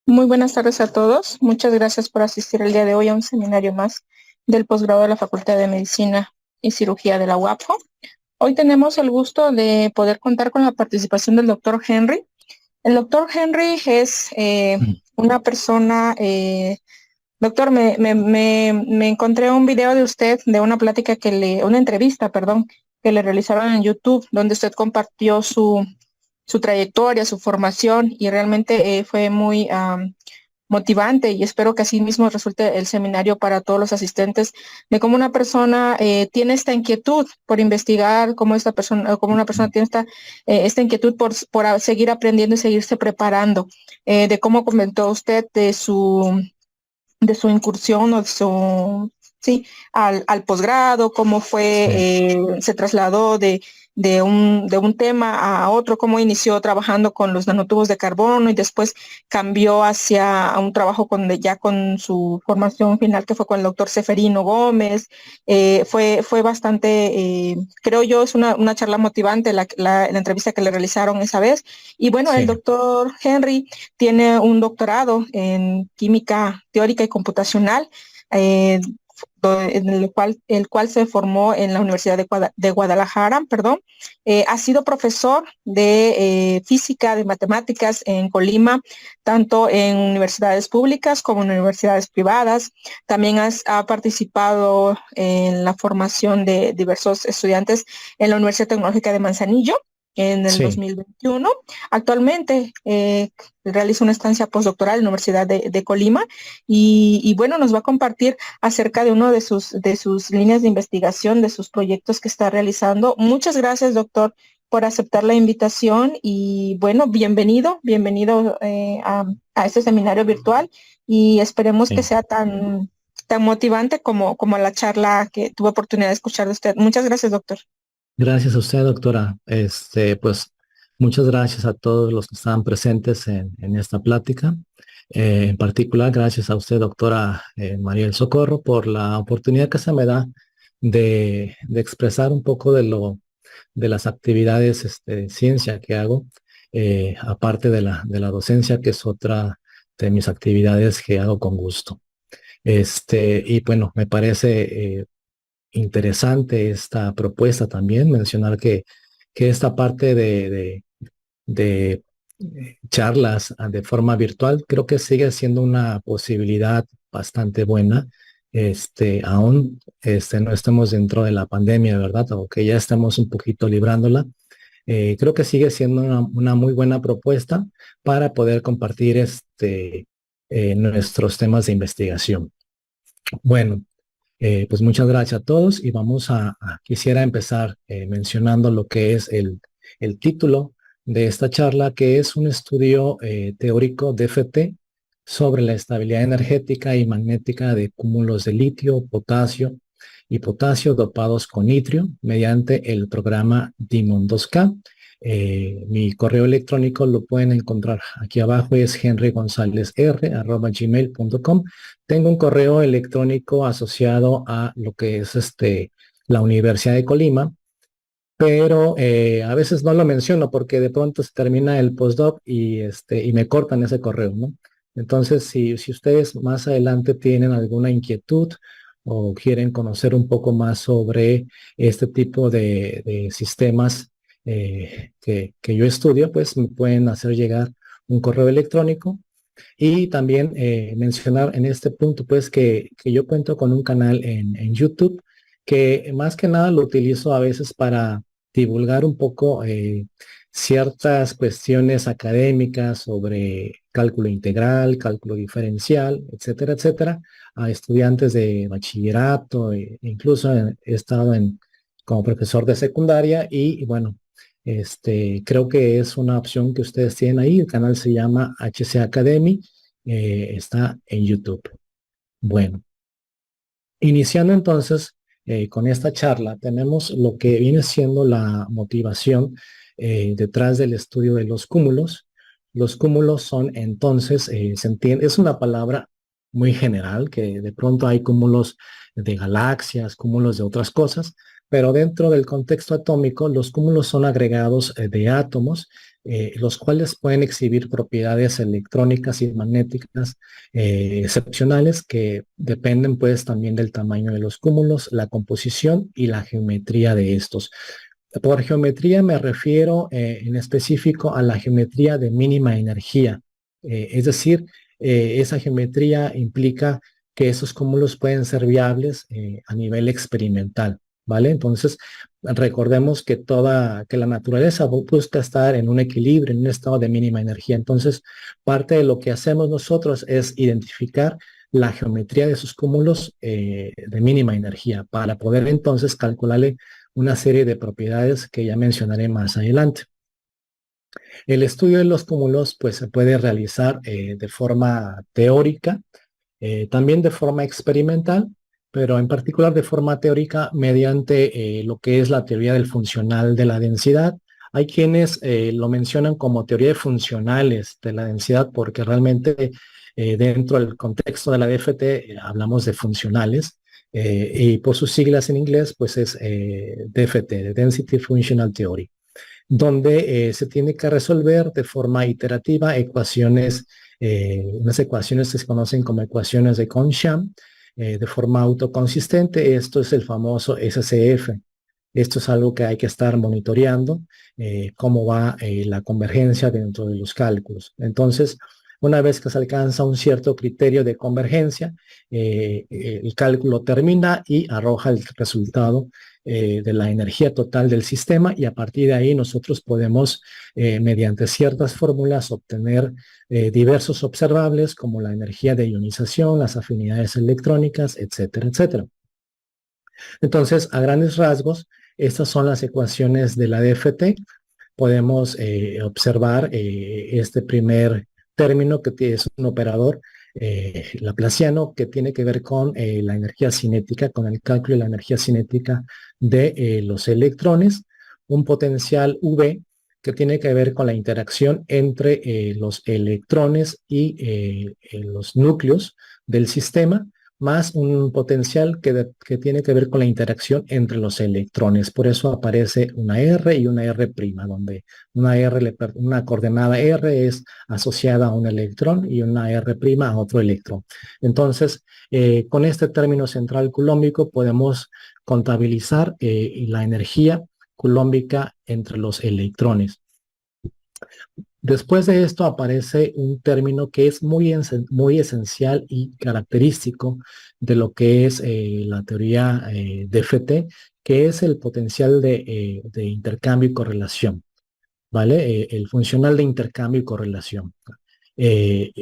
Muy buenas tardes a todos. Muchas gracias por asistir el día de hoy a un seminario más del posgrado de la Facultad de Medicina y Cirugía de la UAPFO. Hoy tenemos el gusto de poder contar con la participación del doctor Henry. El doctor Henry es una persona, doctor, me encontré un video de usted, de una plática una entrevista, perdón, que le realizaron en YouTube, donde usted compartió su trayectoria, su formación, y realmente fue muy motivante, y espero que así mismo resulte el seminario para todos los asistentes, de cómo una persona tiene esta inquietud por investigar, cómo esta persona, cómo una persona tiene esta inquietud por seguir aprendiendo y seguirse preparando, de cómo comentó usted de su incursión o de su, sí, al posgrado, cómo Sí, se trasladó de un tema a otro, cómo inició trabajando con los nanotubos de carbono y después cambió hacia un trabajo ya con su formación final, que fue con el doctor Seferino Gómez. Fue bastante, creo yo, es una charla motivante la entrevista que le realizaron esa vez. Y bueno, el sí, doctor Henry tiene un doctorado en química teórica y computacional, eh, en el cual se formó en la Universidad de Guadalajara, perdón. Ha sido profesor de física, de matemáticas en Colima, tanto en universidades públicas como en universidades privadas. También ha participado en la formación de diversos estudiantes en la Universidad Tecnológica de Manzanillo en el sí. 2021. Actualmente realiza una estancia postdoctoral en la Universidad de Colima, y bueno, nos va a compartir acerca de uno de sus líneas de investigación, de sus proyectos que está realizando. Muchas gracias, doctor, por aceptar la invitación, y bueno, bienvenido a este seminario virtual, y esperemos que Sí. sea tan motivante como la charla que tuve oportunidad de escuchar de usted. Muchas gracias, doctor. Gracias a usted, doctora. Pues muchas gracias a todos los que estaban presentes en esta plática. En particular, gracias a usted, doctora María del Socorro, por la oportunidad que se me da de expresar un poco de las actividades de ciencia que hago, aparte de la docencia, que es otra de mis actividades que hago con gusto. Y bueno, me parece interesante esta propuesta también, mencionar que esta parte de charlas de forma virtual creo que sigue siendo una posibilidad bastante buena. Aún no estemos dentro de la pandemia, ¿verdad? O que ya estamos un poquito librándola. Creo que sigue siendo una muy buena propuesta para poder compartir nuestros temas de investigación. Bueno, pues muchas gracias a todos y quisiera empezar mencionando lo que es el título de esta charla, que es un estudio teórico de FT sobre la estabilidad energética y magnética de cúmulos de litio, potasio y potasio dopados con nitrio mediante el programa DIMON 2K. Mi correo electrónico lo pueden encontrar aquí abajo, es henrygonzalezr@gmail.com. Tengo un correo electrónico asociado a lo que es la Universidad de Colima, pero a veces no lo menciono porque de pronto se termina el postdoc y me cortan ese correo, ¿no? Entonces, si ustedes más adelante tienen alguna inquietud o quieren conocer un poco más sobre este tipo de sistemas que yo estudio, pues me pueden hacer llegar un correo electrónico. Y también mencionar en este punto, pues, que yo cuento con un canal en YouTube que más que nada lo utilizo a veces para divulgar un poco ciertas cuestiones académicas sobre cálculo integral, cálculo diferencial, etcétera, etcétera, a estudiantes de bachillerato, incluso he estado como profesor de secundaria y bueno, creo que es una opción que ustedes tienen ahí. El canal se llama HC Academy, está en YouTube. Bueno, iniciando entonces con esta charla, tenemos lo que viene siendo la motivación detrás del estudio de los cúmulos. Los cúmulos son entonces, se entiende, es una palabra muy general, que de pronto hay cúmulos de galaxias, cúmulos de otras cosas, pero dentro del contexto atómico, los cúmulos son agregados de átomos, los cuales pueden exhibir propiedades electrónicas y magnéticas excepcionales que dependen pues también del tamaño de los cúmulos, la composición y la geometría de estos. Por geometría me refiero en específico a la geometría de mínima energía. Es decir, esa geometría implica que esos cúmulos pueden ser viables a nivel experimental, ¿vale? Entonces, recordemos que la naturaleza busca estar en un equilibrio, en un estado de mínima energía. Entonces, parte de lo que hacemos nosotros es identificar la geometría de esos cúmulos de mínima energía para poder entonces calcularle una serie de propiedades que ya mencionaré más adelante. El estudio de los cúmulos pues se puede realizar de forma teórica, también de forma experimental, pero en particular de forma teórica mediante lo que es la teoría del funcional de la densidad. Hay quienes lo mencionan como teoría de funcionales de la densidad porque realmente dentro del contexto de la DFT hablamos de funcionales y por sus siglas en inglés pues es DFT, de Density Functional Theory, donde se tiene que resolver de forma iterativa ecuaciones, unas ecuaciones que se conocen como ecuaciones de Kohn-Sham, de forma autoconsistente. Esto es el famoso SCF. Esto es algo que hay que estar monitoreando, cómo va la convergencia dentro de los cálculos. Entonces, una vez que se alcanza un cierto criterio de convergencia, el cálculo termina y arroja el resultado de la energía total del sistema y a partir de ahí nosotros podemos, mediante ciertas fórmulas, obtener diversos observables como la energía de ionización, las afinidades electrónicas, etcétera, etcétera. Entonces, a grandes rasgos, estas son las ecuaciones de la DFT. Podemos observar este primer término que es un operador laplaciano que tiene que ver con la energía cinética, con el cálculo de la energía cinética de los electrones, un potencial V que tiene que ver con la interacción entre los electrones y los núcleos del sistema, más un potencial que tiene que ver con la interacción entre los electrones. Por eso aparece una R y una R', donde una coordenada R es asociada a un electrón y una R' a otro electrón. Entonces, con este término central culómbico podemos contabilizar la energía culómbica entre los electrones. Después de esto aparece un término que es muy esencial y característico de lo que es la teoría DFT, que es el potencial de intercambio y correlación, ¿vale? El funcional de intercambio y correlación. Eh,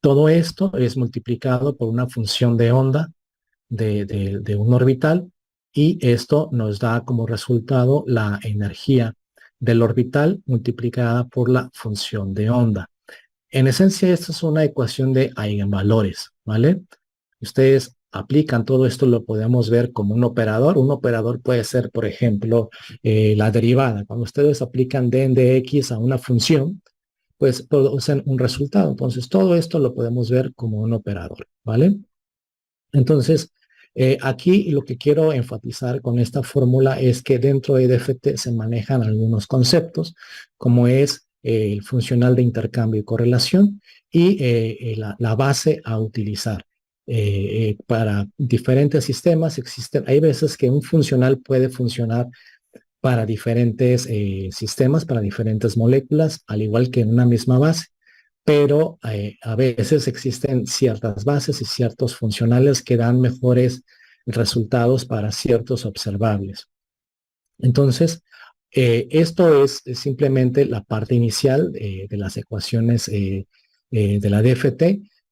Todo esto es multiplicado por una función de onda de un orbital y esto nos da como resultado la energía del orbital multiplicada por la función de onda. En esencia, esta es una ecuación de eigenvalores, ¿vale? Ustedes aplican todo esto, lo podemos ver como un operador. Un operador puede ser, por ejemplo, la derivada. Cuando ustedes aplican d en dx a una función, pues producen un resultado. Entonces, todo esto lo podemos ver como un operador, ¿vale? Entonces, aquí lo que quiero enfatizar con esta fórmula es que dentro de DFT se manejan algunos conceptos, como es el funcional de intercambio y correlación y la base a utilizar. Para diferentes sistemas hay veces que un funcional puede funcionar para diferentes sistemas, para diferentes moléculas, al igual que en una misma base, pero a veces existen ciertas bases y ciertos funcionales que dan mejores resultados para ciertos observables. Entonces, esto es simplemente la parte inicial de las ecuaciones de la DFT.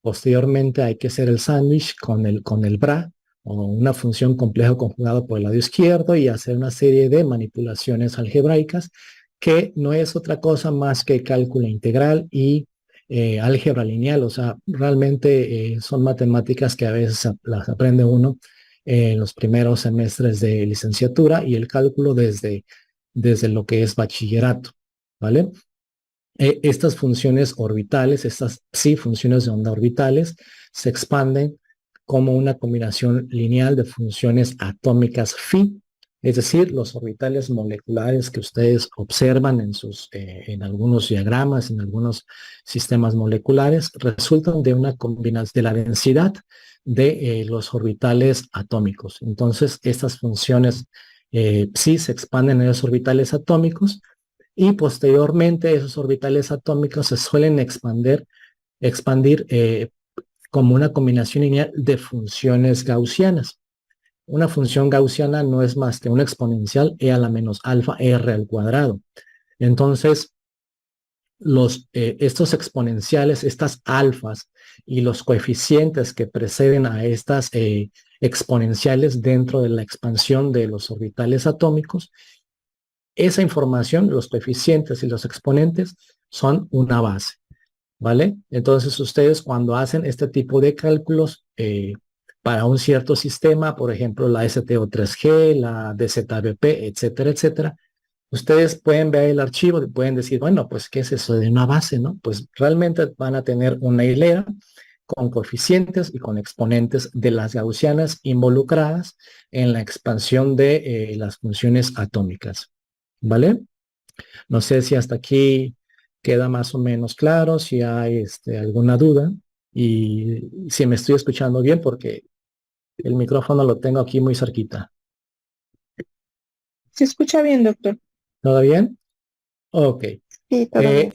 Posteriormente hay que hacer el sándwich con el BRA, o una función complejo conjugado por el lado izquierdo, y hacer una serie de manipulaciones algebraicas que no es otra cosa más que cálculo integral y álgebra lineal. O sea, realmente son matemáticas que a veces las aprende uno en los primeros semestres de licenciatura y el cálculo desde lo que es bachillerato, ¿vale? Estas funciones orbitales, estas sí funciones de onda orbitales, se expanden como una combinación lineal de funciones atómicas phi, Es decir, los orbitales moleculares que ustedes observan en algunos diagramas, en algunos sistemas moleculares, resultan de una combinación de la densidad de los orbitales atómicos. Entonces, estas funciones sí se expanden en los orbitales atómicos y posteriormente esos orbitales atómicos se suelen expandir como una combinación lineal de funciones gaussianas. Una función gaussiana no es más que una exponencial e a la menos alfa r al cuadrado. Entonces, estos exponenciales, estas alfas y los coeficientes que preceden a estas exponenciales dentro de la expansión de los orbitales atómicos, esa información, los coeficientes y los exponentes, son una base, ¿vale? Entonces, ustedes cuando hacen este tipo de cálculos para un cierto sistema, por ejemplo, la STO3G, la DZBP, etcétera, etcétera, ustedes pueden ver el archivo y pueden decir, bueno, pues, ¿qué es eso de una base, no? Pues realmente van a tener una hilera con coeficientes y con exponentes de las gaussianas involucradas en la expansión de las funciones atómicas, ¿vale? No sé si hasta aquí queda más o menos claro, si hay alguna duda y si me estoy escuchando bien porque el micrófono lo tengo aquí muy cerquita. ¿Se escucha bien, doctor? ¿Todo bien? Ok. Sí, todo bien.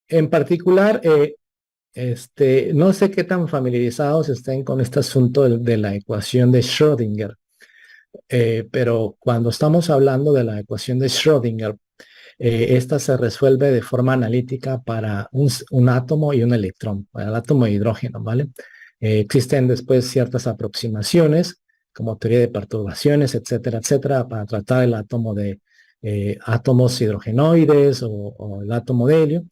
En particular, no sé qué tan familiarizados estén con este asunto de la ecuación de Schrödinger, pero cuando estamos hablando de la ecuación de Schrödinger, esta se resuelve de forma analítica para un átomo y un electrón, para el átomo de hidrógeno, ¿vale? Existen después ciertas aproximaciones, como teoría de perturbaciones, etcétera, etcétera, para tratar el átomo de átomos hidrogenoides o el átomo de helio.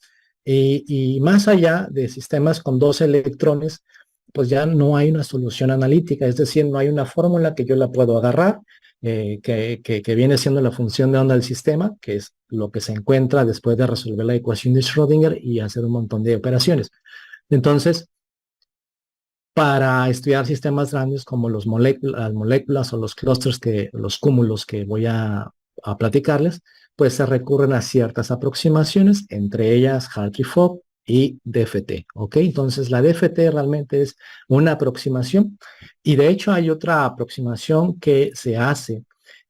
Y más allá de sistemas con dos electrones, pues ya no hay una solución analítica, es decir, no hay una fórmula que yo la puedo agarrar que viene siendo la función de onda del sistema, que es lo que se encuentra después de resolver la ecuación de Schrödinger y hacer un montón de operaciones. Entonces, para estudiar sistemas grandes como las moléculas o los clústeres, los cúmulos que voy a platicarles, pues se recurren a ciertas aproximaciones, entre ellas Hartree-Fock y DFT, ¿ok? Entonces la DFT realmente es una aproximación y de hecho hay otra aproximación que se hace,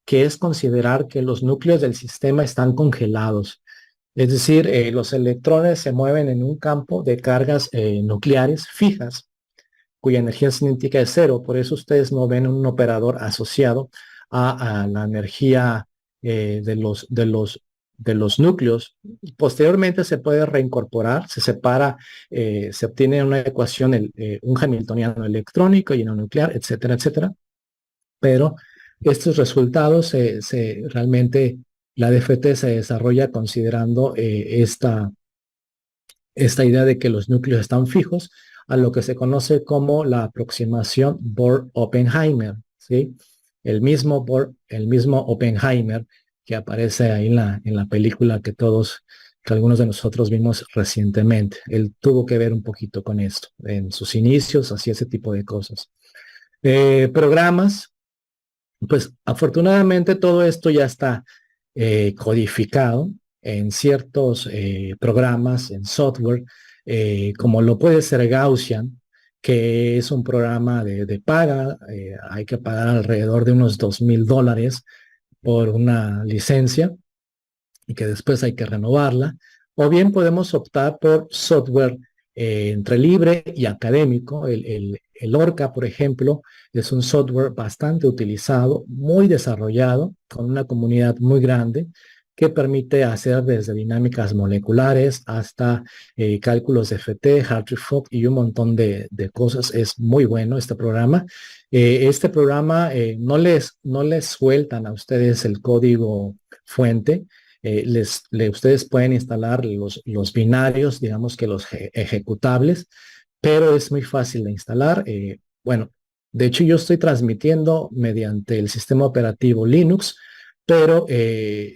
que es considerar que los núcleos del sistema están congelados. Es decir, los electrones se mueven en un campo de cargas nucleares fijas cuya energía cinética es cero. Por eso ustedes no ven un operador asociado a la energía de los núcleos. Posteriormente se puede reincorporar, se separa, se obtiene una ecuación, un hamiltoniano electrónico y uno nuclear, etcétera, etcétera. Pero estos resultados realmente la DFT se desarrolla considerando esta idea de que los núcleos están fijos a lo que se conoce como la aproximación Bohr-Oppenheimer, ¿sí? El mismo Oppenheimer que aparece ahí en la película que algunos de nosotros vimos recientemente. Él tuvo que ver un poquito con esto. En sus inicios hacía ese tipo de cosas. Programas, pues afortunadamente todo esto ya está codificado en ciertos programas, en software, como lo puede ser Gaussian, que es un programa de paga. Hay que pagar alrededor de unos $2,000 por una licencia y que después hay que renovarla. O bien podemos optar por software entre libre y académico. El Orca, por ejemplo, es un software bastante utilizado, muy desarrollado, con una comunidad muy grande, que permite hacer desde dinámicas moleculares hasta cálculos de FT, Hartree-Fock y un montón de cosas. Es muy bueno este programa. Este programa no les sueltan a ustedes el código fuente. Ustedes pueden instalar los binarios, digamos que los ejecutables, pero es muy fácil de instalar. Bueno, de hecho yo estoy transmitiendo mediante el sistema operativo Linux, pero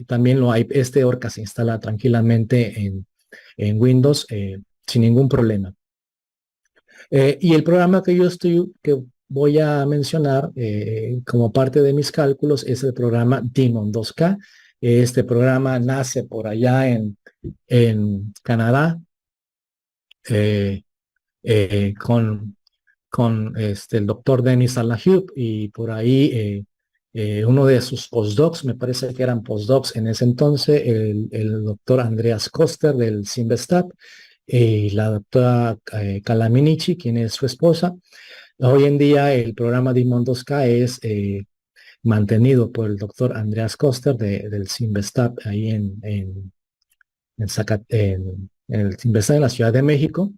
también este Orca se instala tranquilamente en Windows sin ningún problema. Y el programa que voy a mencionar como parte de mis cálculos es el programa Demon 2K. Este programa nace por allá en Canadá eh, con el doctor Denis Allahube y por ahí uno de sus postdocs, me parece que eran postdocs en ese entonces, el doctor Andreas Koster del Simvestab y la doctora Kalaminichi, quien es su esposa. Hoy en día el programa Dimon 2K es mantenido por el doctor Andreas Koster del Simvestab ahí en el Simvestab en la Ciudad de México.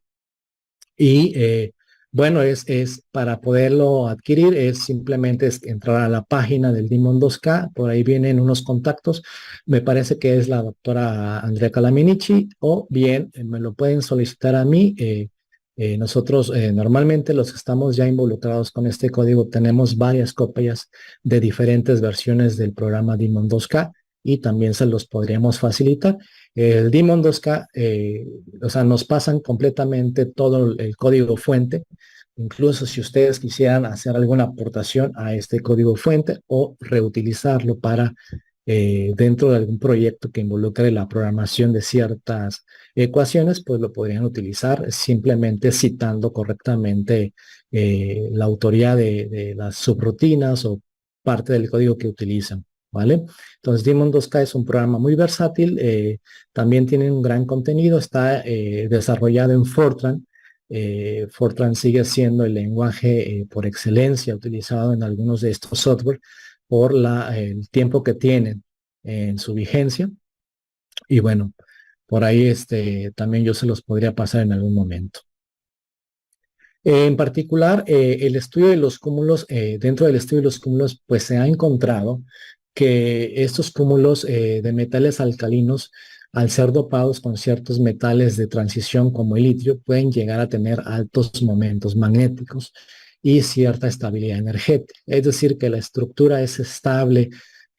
Y bueno, es para poderlo adquirir, es simplemente entrar a la página del Dimon 2K, por ahí vienen unos contactos, me parece que es la doctora Andrea Calaminici, o bien me lo pueden solicitar a mí. Nosotros normalmente los que estamos ya involucrados con este código tenemos varias copias de diferentes versiones del programa Dimon 2K y también se los podríamos facilitar. El Demon 2K, o sea, nos pasan completamente todo el código fuente, incluso si ustedes quisieran hacer alguna aportación a este código fuente o reutilizarlo para dentro de algún proyecto que involucre la programación de ciertas ecuaciones, pues lo podrían utilizar simplemente citando correctamente la autoría de las subrutinas o parte del código que utilizan. ¿Vale? Entonces, Demon 2K es un programa muy versátil, también tiene un gran contenido, está desarrollado en Fortran. Fortran sigue siendo el lenguaje por excelencia utilizado en algunos de estos software por el tiempo que tienen en su vigencia. Y bueno, por ahí también yo se los podría pasar en algún momento. En particular, el estudio de los cúmulos, dentro del estudio de los cúmulos, pues se ha encontrado que estos cúmulos de metales alcalinos, al ser dopados con ciertos metales de transición como el litio, pueden llegar a tener altos momentos magnéticos y cierta estabilidad energética. Es decir, que la estructura es estable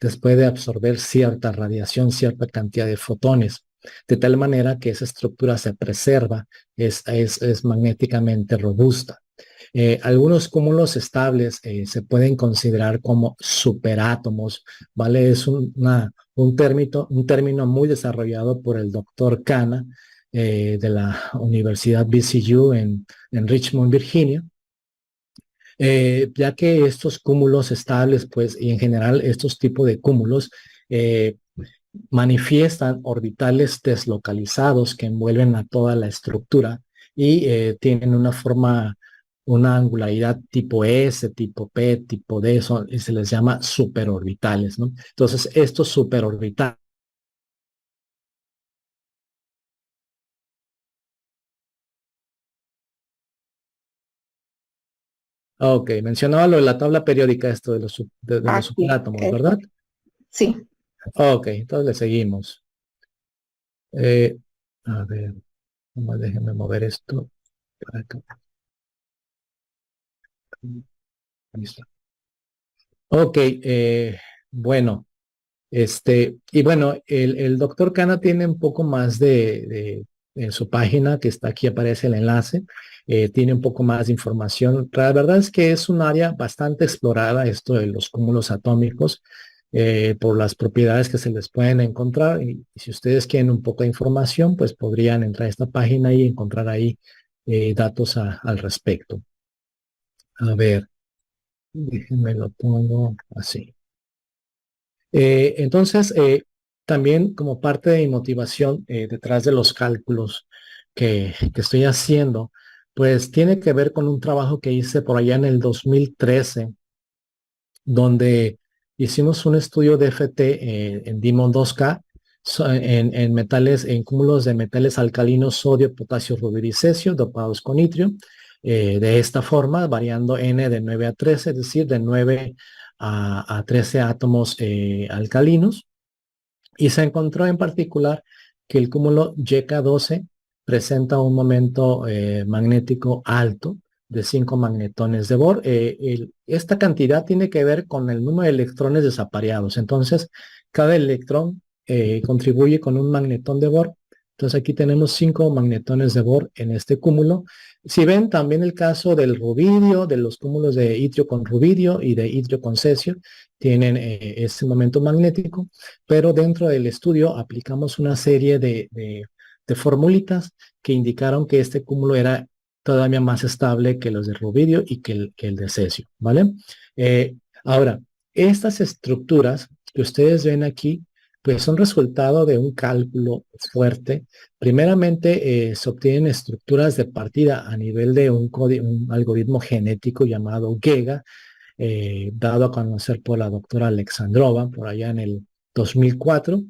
después de absorber cierta radiación, cierta cantidad de fotones, de tal manera que esa estructura se preserva, es magnéticamente robusta. Algunos cúmulos estables se pueden considerar como superátomos, ¿vale? Es un término muy desarrollado por el doctor Khanna de la Universidad BCU en Richmond, Virginia. Ya que estos cúmulos estables, pues, y en general estos tipos de cúmulos, manifiestan orbitales deslocalizados que envuelven a toda la estructura y tienen una forma, una angularidad tipo S, tipo P, tipo D, y se les llama superorbitales, ¿no? Entonces, estos superorbitales. Ok, mencionaba lo de la tabla periódica, esto de los Aquí, superátomos, ¿verdad? sí, Ok, entonces le seguimos. Eh, a ver, déjenme mover esto para acá. Listo. Ok, bueno, y bueno, el doctor Khanna tiene un poco más en su página, que está aquí, aparece el enlace, tiene un poco más de información. La verdad es que es un área bastante explorada, esto de los cúmulos atómicos, por las propiedades que se les pueden encontrar. Y si ustedes quieren un poco de información, pues podrían entrar a esta página y encontrar ahí datos al respecto. A ver, déjenme lo pongo así. Entonces, también como parte de mi motivación detrás de los cálculos que estoy haciendo, pues tiene que ver con un trabajo que hice por allá en el 2013, donde hicimos un estudio de FT en Dimon 2K en metales, en cúmulos de metales alcalinos, sodio, potasio, rubio y cesio, dopados con itrio, de esta forma, variando N de 9 a 13, es decir, de 9 a 13 átomos alcalinos. Y se encontró en particular que el cúmulo YK12 presenta un momento magnético alto de 5 magnetones de Bohr. Esta cantidad tiene que ver con el número de electrones desapareados. Entonces, cada electrón contribuye con un magnetón de Bohr Entonces aquí tenemos 5 magnetones de Bohr en este cúmulo. Si ven también el caso del rubidio, de los cúmulos de itrio con rubidio y de itrio con cesio, tienen ese momento magnético, pero dentro del estudio aplicamos una serie de formulitas que indicaron que este cúmulo era todavía más estable que los de rubidio y que el de cesio, ¿vale? Ahora, estas estructuras que ustedes ven aquí, pues son resultado de un cálculo fuerte. Primeramente, se obtienen estructuras de partida a nivel de un algoritmo genético llamado GEGA, dado a conocer por la doctora Alexandrova, por allá en el 2004.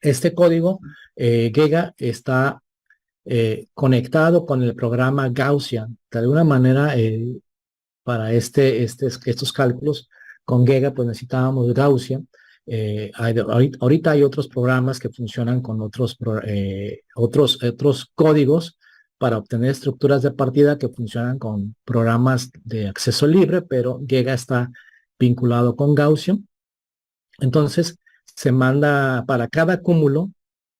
Este código GEGA está conectado con el programa Gaussian. De alguna manera, para estos cálculos con GEGA, pues necesitábamos Gaussian. Ahorita hay otros programas que funcionan con otros códigos para obtener estructuras de partida que funcionan con programas de acceso libre, pero GEGA está vinculado con Gaussian. Entonces, se manda para cada cúmulo,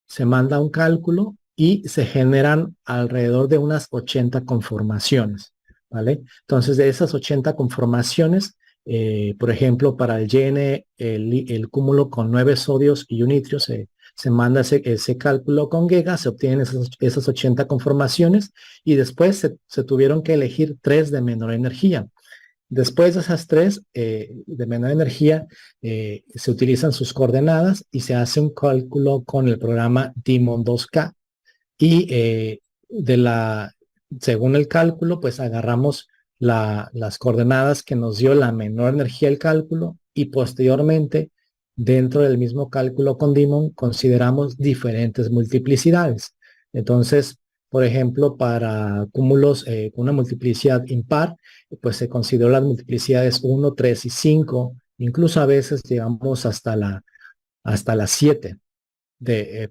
se manda un cálculo y se generan alrededor de unas 80 conformaciones, ¿vale? Entonces, de esas 80 conformaciones, por ejemplo, para el YN, el cúmulo con 9 sodios y un itrio, se manda ese cálculo con GEGA, se obtienen esas 80 conformaciones y después se tuvieron que elegir 3 de menor energía. Después de esas 3 de menor energía, se utilizan sus coordenadas y se hace un cálculo con el programa Demon 2K. Y según el cálculo, pues agarramos las coordenadas que nos dio la menor energía del cálculo y posteriormente, dentro del mismo cálculo con Demon, consideramos diferentes multiplicidades. Entonces, por ejemplo, para cúmulos con una multiplicidad impar, pues se consideró las multiplicidades 1, 3 y 5, incluso a veces llegamos hasta la 7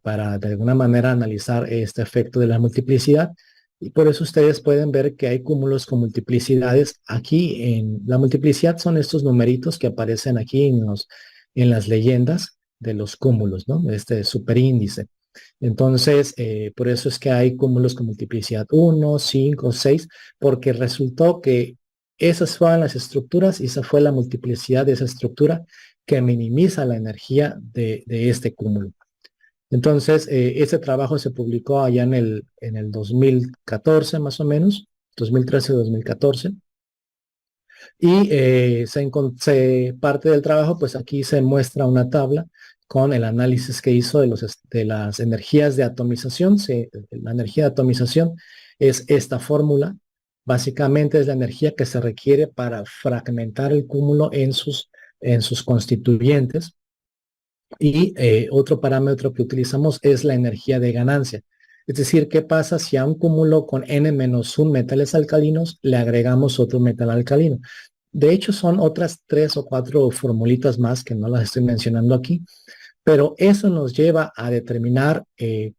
para de alguna manera analizar este efecto de la multiplicidad. Y por eso ustedes pueden ver que hay cúmulos con multiplicidades. Aquí en la multiplicidad son estos numeritos que aparecen aquí en las leyendas de los cúmulos, ¿no? Este superíndice. Entonces, por eso es que hay cúmulos con multiplicidad 1, 5, 6, porque resultó que esas fueron las estructuras y esa fue la multiplicidad de esa estructura que minimiza la energía de este cúmulo. Entonces, ese trabajo se publicó allá en el 2014, más o menos, 2013-2014. Y parte del trabajo, pues aquí se muestra una tabla con el análisis que hizo de las energías de atomización. La energía de atomización es esta fórmula. Básicamente es la energía que se requiere para fragmentar el cúmulo en sus constituyentes. Y otro parámetro que utilizamos es la energía de ganancia. Es decir, ¿qué pasa si a un cúmulo con N-1 metales alcalinos le agregamos otro metal alcalino? De hecho, son otras 3 o 4 formulitas más que no las estoy mencionando aquí, pero eso nos lleva a determinar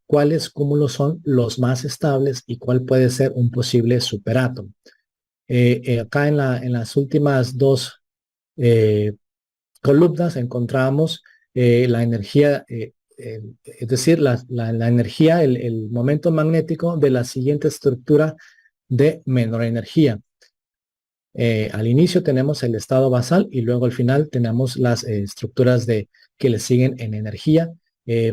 cuáles cúmulos son los más estables y cuál puede ser un posible superátomo. Acá en las últimas 2 columnas encontramos la energía, es decir, la energía, el momento magnético de la siguiente estructura de menor energía. Al inicio tenemos el estado basal y luego al final tenemos las estructuras que le siguen en energía,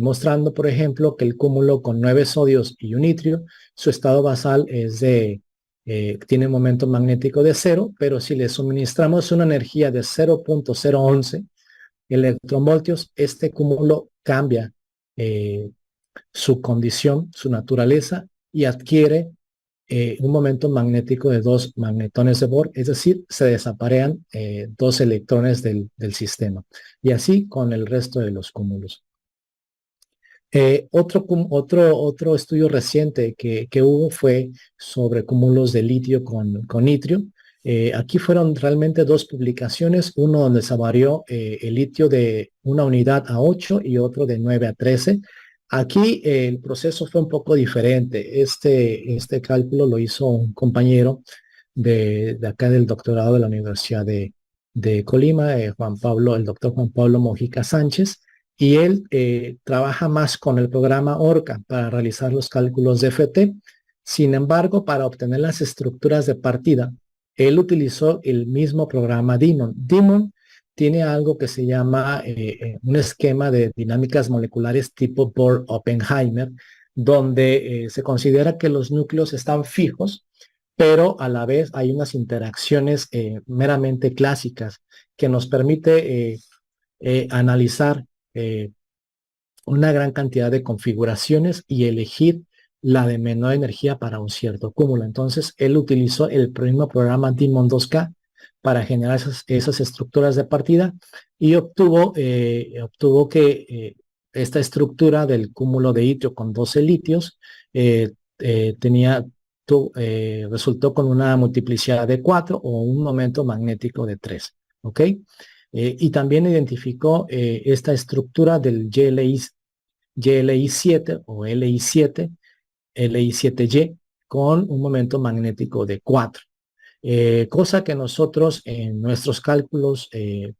mostrando, por ejemplo, que el cúmulo con 9 sodios y un itrio, su estado basal tiene un momento magnético de 0, pero si le suministramos una energía de 0.011 electronvoltios, este cúmulo cambia su condición, su naturaleza y adquiere un momento magnético de 2 magnetones de Bohr, es decir, se desaparean 2 electrones del sistema. Y así con el resto de los cúmulos. Otro estudio reciente que hubo fue sobre cúmulos de litio con itrio. Aquí fueron realmente 2 publicaciones, uno donde se varió el litio de una unidad a 8 y otro de 9 a 13. Aquí el proceso fue un poco diferente. Este cálculo lo hizo un compañero de acá del doctorado de la Universidad de Colima, el doctor Juan Pablo Mojica Sánchez. y él trabaja más con el programa ORCA para realizar los cálculos de FT. Sin embargo, para obtener las estructuras de partida, él utilizó el mismo programa Demon. Demon tiene algo que se llama un esquema de dinámicas moleculares tipo Bohr-Oppenheimer, donde se considera que los núcleos están fijos, pero a la vez hay unas interacciones meramente clásicas que nos permite analizar eh, una gran cantidad de configuraciones y elegir la de menor energía para un cierto cúmulo. Entonces, él utilizó el mismo programa Demon 2K para generar esas estructuras de partida y obtuvo que esta estructura del cúmulo de itrio con 12 litios eh, tenía, resultó con una multiplicidad de 4 o un momento magnético de 3. ¿Ok? Y también identificó esta estructura del GLI7 o LI7, LI7Y, con un momento magnético de 4. Cosa que nosotros en nuestros cálculos, en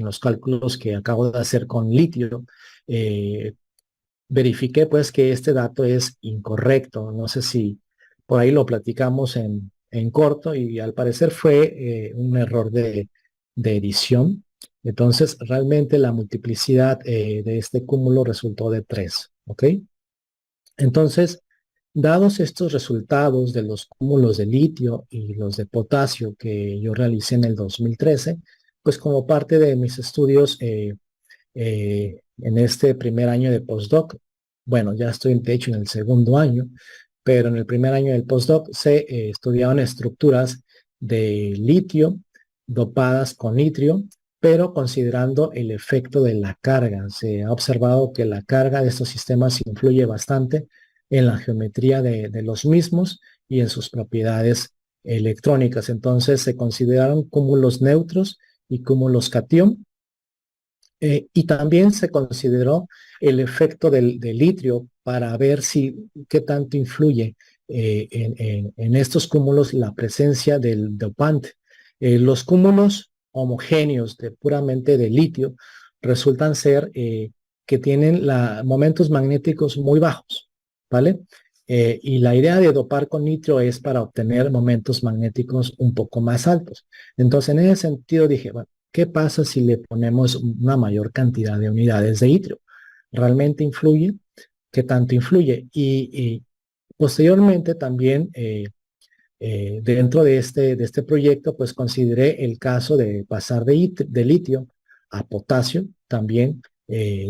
los cálculos que acabo de hacer con litio, eh, verifiqué pues que este dato es incorrecto. No sé si por ahí lo platicamos en corto y al parecer fue un error de edición. Entonces, realmente la multiplicidad de este cúmulo resultó de 3, ¿ok? Entonces, dados estos resultados de los cúmulos de litio y los de potasio que yo realicé en el 2013, pues como parte de mis estudios en este primer año de postdoc, bueno, ya estoy de hecho en el segundo año, pero en el primer año del postdoc se estudiaban estructuras de litio dopadas con nitrio, pero considerando el efecto de la carga. Se ha observado que la carga de estos sistemas influye bastante en la geometría de los mismos y en sus propiedades electrónicas. Entonces se consideraron cúmulos neutros y cúmulos cation. Y también se consideró el efecto del litio para ver si qué tanto influye en estos cúmulos la presencia del dopante. Los cúmulos homogéneos puramente de litio resultan ser que tienen momentos magnéticos muy bajos, ¿vale? Y la idea de dopar con nitrio es para obtener momentos magnéticos un poco más altos. Entonces, en ese sentido dije, bueno, ¿qué pasa si le ponemos una mayor cantidad de unidades de itrio? ¿Realmente influye? ¿Qué tanto influye? Y posteriormente también dentro de este proyecto, pues consideré el caso de pasar de litio a potasio, también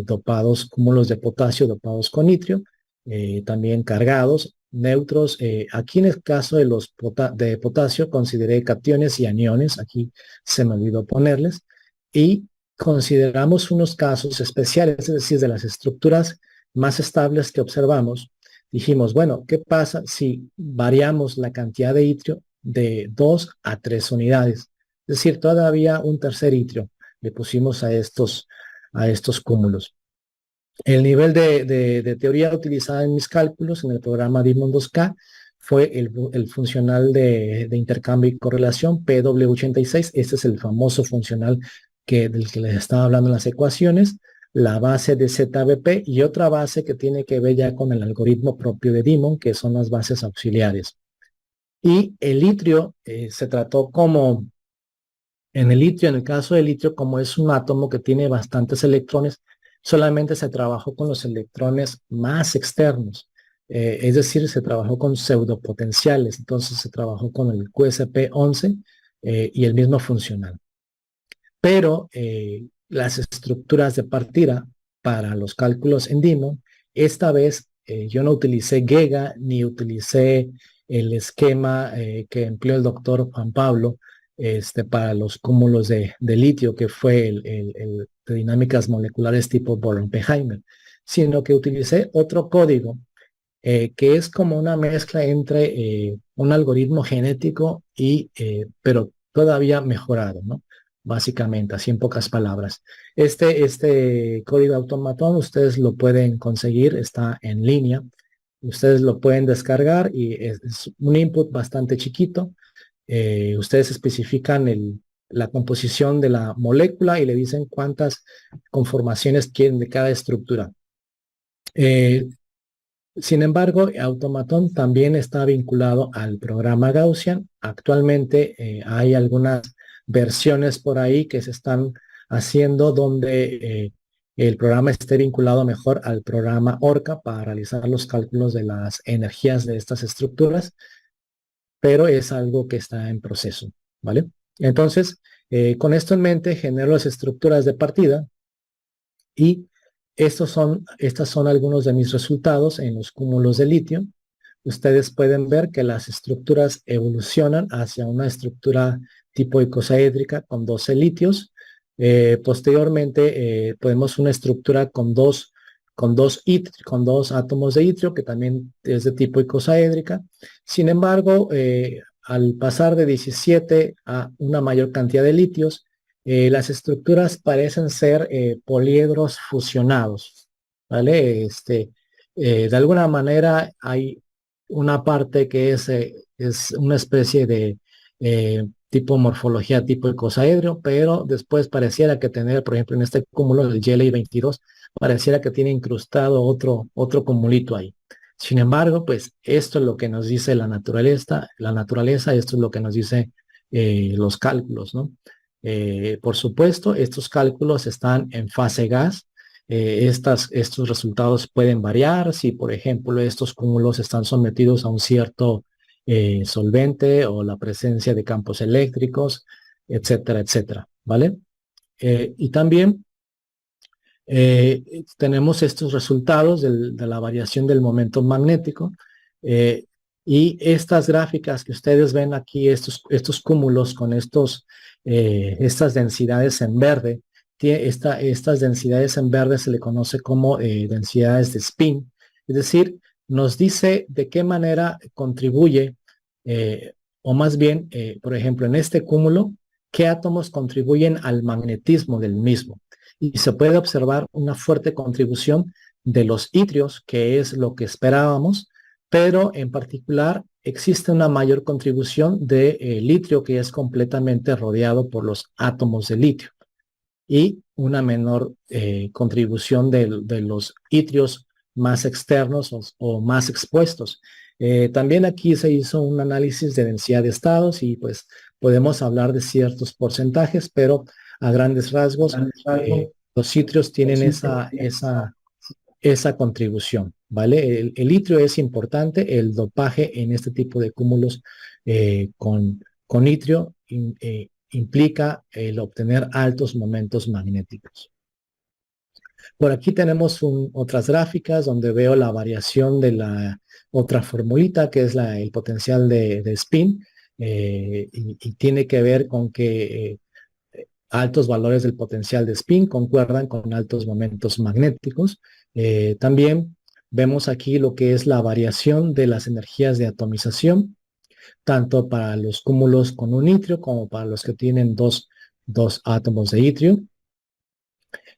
dopados, cúmulos de potasio dopados con nitrio, también cargados, neutros. Aquí en el caso de los de potasio consideré cationes y aniones, aquí se me olvidó ponerles, y consideramos unos casos especiales, es decir, de las estructuras más estables que observamos. Dijimos, bueno, ¿qué pasa si variamos la cantidad de itrio de 2 a 3 unidades? Es decir, todavía un tercer itrio le pusimos a estos cúmulos. El nivel de teoría utilizada en mis cálculos en el programa Demon 2K fue el funcional de intercambio y correlación PW86. Este es el famoso funcional del que les estaba hablando en las ecuaciones, la base de ZBP y otra base que tiene que ver ya con el algoritmo propio de Demon, que son las bases auxiliares. Y el litrio se trató como, en el litio, en el caso del litio, como es un átomo que tiene bastantes electrones, solamente se trabajó con los electrones más externos. Es decir, se trabajó con pseudopotenciales. Entonces se trabajó con el QSP-11 y el mismo funcional. Pero las estructuras de partida para los cálculos en Demon, esta vez yo no utilicé Gega ni utilicé el esquema que empleó el doctor Juan Pablo para los cúmulos de litio, que fue el de dinámicas moleculares tipo Bohr-Oppenheimer, sino que utilicé otro código que es como una mezcla entre un algoritmo genético pero todavía mejorado, ¿no? Básicamente, así en pocas palabras. Este código automatón ustedes lo pueden conseguir, está en línea. Ustedes lo pueden descargar y es un input bastante chiquito. Ustedes especifican la composición de la molécula y le dicen cuántas conformaciones quieren de cada estructura. Sin embargo, Automaton también está vinculado al programa Gaussian. Actualmente hay algunas versiones por ahí que se están haciendo donde el programa esté vinculado mejor al programa Orca para realizar los cálculos de las energías de estas estructuras, pero es algo que está en proceso, ¿vale? Entonces, con esto en mente, genero las estructuras de partida y estas son algunos de mis resultados en los cúmulos de litio. Ustedes pueden ver que las estructuras evolucionan hacia una estructura tipo icosaédrica con 12 litios. Posteriormente, podemos una estructura con dos átomos de itrio, que también es de tipo icosaédrica. Sin embargo, al pasar de 17 a una mayor cantidad de litios, las estructuras parecen ser poliedros fusionados, ¿vale? De alguna manera hay una parte que es una especie de tipo morfología tipo icosaedro, pero después pareciera que tener, por ejemplo, en este cúmulo, el GLI22, pareciera que tiene incrustado otro cumulito ahí. Sin embargo, pues esto es lo que nos dice la naturaleza, esto es lo que nos dice los cálculos, ¿no? Por supuesto, estos cálculos están en fase gas. Estos resultados pueden variar si, por ejemplo, estos cúmulos están sometidos a un cierto solvente o la presencia de campos eléctricos, etcétera, etcétera, ¿vale? Y también tenemos estos resultados de la variación del momento magnético y estas gráficas que ustedes ven aquí, estos cúmulos con estas densidades en verde, estas densidades en verde se le conoce como densidades de spin, es decir, nos dice de qué manera contribuye, o más bien, por ejemplo, en este cúmulo, qué átomos contribuyen al magnetismo del mismo. Y se puede observar una fuerte contribución de los itrios, que es lo que esperábamos, pero en particular existe una mayor contribución de litio, que es completamente rodeado por los átomos de litio, y una menor contribución de los itrios más externos o más expuestos. También aquí se hizo un análisis de densidad de estados y pues podemos hablar de ciertos porcentajes, pero a grandes rasgos, los itrios tienen esa contribución, ¿vale? El itrio es importante, el dopaje en este tipo de cúmulos con itrio implica el obtener altos momentos magnéticos. Por aquí tenemos otras gráficas donde veo la variación de la otra formulita, que es el potencial de spin, y tiene que ver con que altos valores del potencial de spin concuerdan con altos momentos magnéticos. También vemos aquí lo que es la variación de las energías de atomización, tanto para los cúmulos con un itrio como para los que tienen dos átomos de itrio.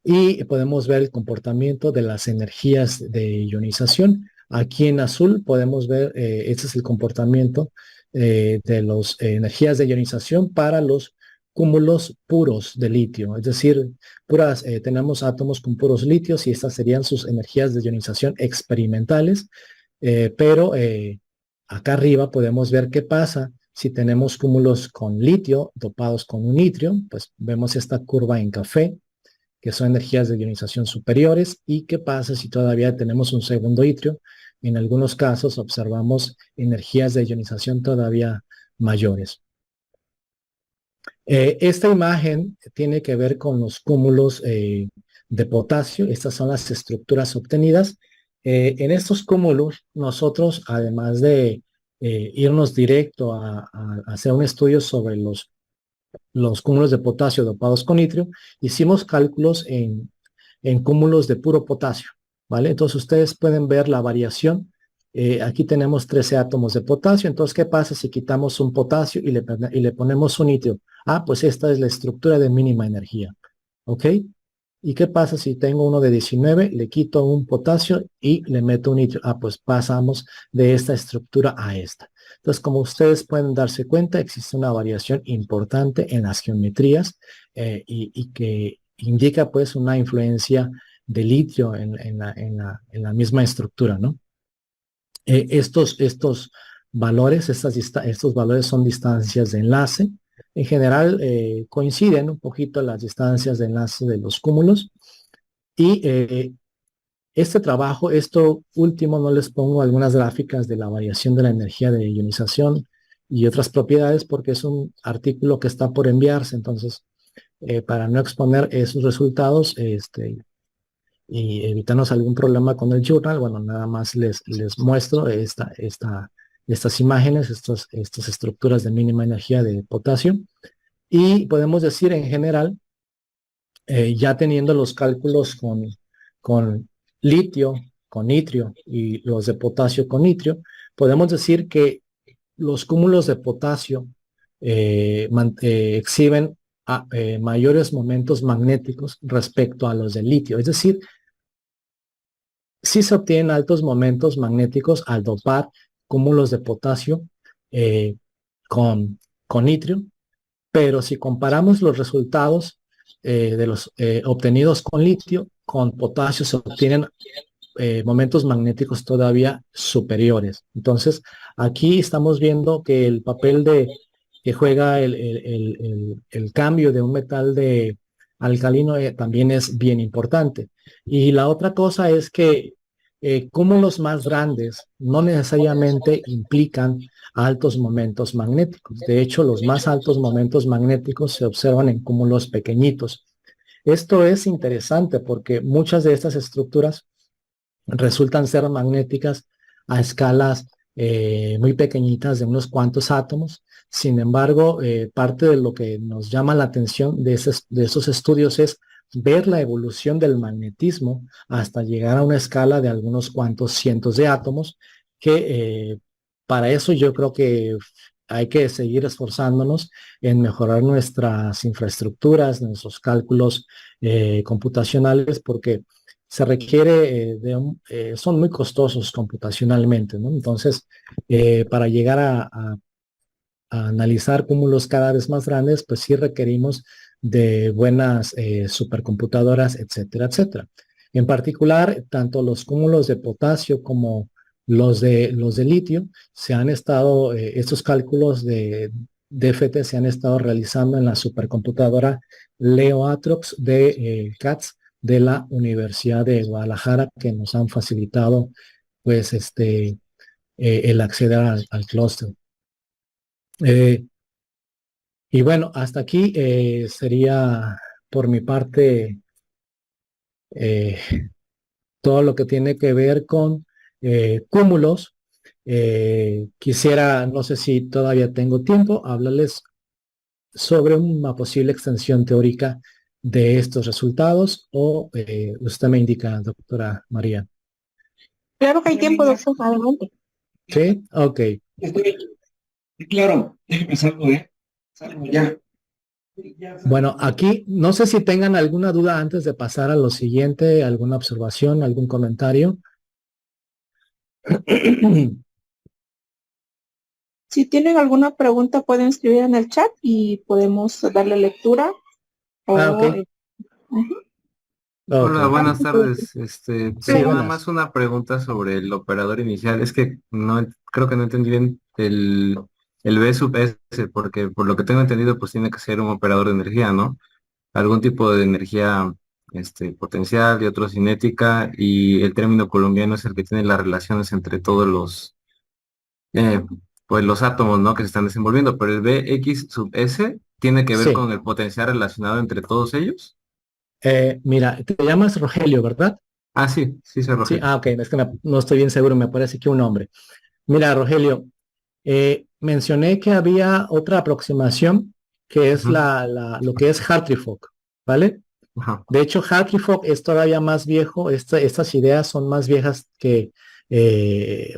Y podemos ver el comportamiento de las energías de ionización. Aquí en azul podemos ver, este es el comportamiento de las energías de ionización para los cúmulos puros de litio, es decir, tenemos átomos con puros litios y estas serían sus energías de ionización experimentales, pero acá arriba podemos ver qué pasa si tenemos cúmulos con litio dopados con un itrio, pues vemos esta curva en café, que son energías de ionización superiores, y qué pasa si todavía tenemos un segundo itrio. En algunos casos observamos energías de ionización todavía mayores. Esta imagen tiene que ver con los cúmulos de potasio. Estas son las estructuras obtenidas. En estos cúmulos, nosotros, además de irnos directo a hacer un estudio sobre los cúmulos de potasio dopados con itrio, hicimos cálculos en cúmulos de puro potasio, ¿vale? Entonces ustedes pueden ver la variación. Aquí tenemos 13 átomos de potasio. Entonces, ¿qué pasa si quitamos un potasio y le ponemos un itrio? Ah, pues esta es la estructura de mínima energía, ¿ok? ¿Y qué pasa si tengo uno de 19? Le quito un potasio y le meto un litio. Ah, pues pasamos de esta estructura a esta. Entonces, como ustedes pueden darse cuenta, existe una variación importante en las geometrías y que indica pues una influencia de litio en la misma estructura, ¿no? Estos valores, estos valores son distancias de enlace. En general coinciden un poquito las distancias de enlace de los cúmulos y este trabajo, esto último, no les pongo algunas gráficas de la variación de la energía de ionización y otras propiedades porque es un artículo que está por enviarse, entonces para no exponer esos resultados y evitarnos algún problema con el journal, bueno, nada más les muestro estas imágenes, estas estructuras de mínima energía de potasio y podemos decir en general, ya teniendo los cálculos con litio, con nitrio y los de potasio con nitrio, podemos decir que los cúmulos de potasio exhiben mayores momentos magnéticos respecto a los de litio. Es decir, sí se obtienen altos momentos magnéticos al dopar cúmulos de potasio eh, con nitrio, pero si comparamos los resultados de los obtenidos con litio, con potasio se obtienen momentos magnéticos todavía superiores. Entonces, aquí estamos viendo que el papel que juega el cambio de un metal de alcalino también es bien importante. Y la otra cosa es que cúmulos más grandes no necesariamente implican altos momentos magnéticos. De hecho, los más altos momentos magnéticos se observan en cúmulos pequeñitos. Esto es interesante porque muchas de estas estructuras resultan ser magnéticas a escalas muy pequeñitas de unos cuantos átomos. Sin embargo, parte de lo que nos llama la atención de esos estudios es ver la evolución del magnetismo hasta llegar a una escala de algunos cuantos cientos de átomos, que para eso yo creo que hay que seguir esforzándonos en mejorar nuestras infraestructuras, nuestros cálculos computacionales, porque se requiere son muy costosos computacionalmente, ¿no? Entonces, para llegar a analizar cúmulos cada vez más grandes, pues sí requerimos de buenas supercomputadoras, etcétera, etcétera. En particular, tanto los cúmulos de potasio como los de litio se han estado, estos cálculos de DFT se han estado realizando en la supercomputadora Leo Atrox de CATS de la Universidad de Guadalajara, que nos han facilitado pues el acceder al clúster. Y bueno, hasta aquí sería por mi parte eh, todo lo que tiene que ver con cúmulos. Quisiera, no sé si todavía tengo tiempo, hablarles sobre una posible extensión teórica de estos resultados o usted me indica, doctora María. Claro que hay tiempo, doctor, adelante. ¿Sí? Ok. Claro, déjeme salgo ya. Bueno, aquí no sé si tengan alguna duda antes de pasar a lo siguiente, alguna observación, algún comentario. Si tienen alguna pregunta, pueden escribir en el chat y podemos darle lectura. Ok. Hola, Ok. buenas tardes. Sí, Tenía nada buenas. más una pregunta sobre el operador inicial. Es que no creo que no entendí bien el B sub S, porque por lo que tengo entendido, pues tiene que ser un operador de energía, ¿no? Algún tipo de energía potencial y otro cinética, y el término colombiano es el que tiene las relaciones entre todos eh, pues los átomos, ¿no? Que se están desenvolviendo, pero el Bx sub S tiene que ver Sí. con el potencial relacionado entre todos ellos. Mira, te llamas Rogelio, ¿verdad? Ah, sí, sí, se Sí, Rogelio. ok, es que no estoy bien seguro, me parece que un nombre. Mira, Rogelio, mencioné que había otra aproximación que es Ujú. lo que es Hartree-Fock, ¿vale? Ajá. De hecho, Hartree-Fock es todavía más viejo, estas ideas son más viejas que,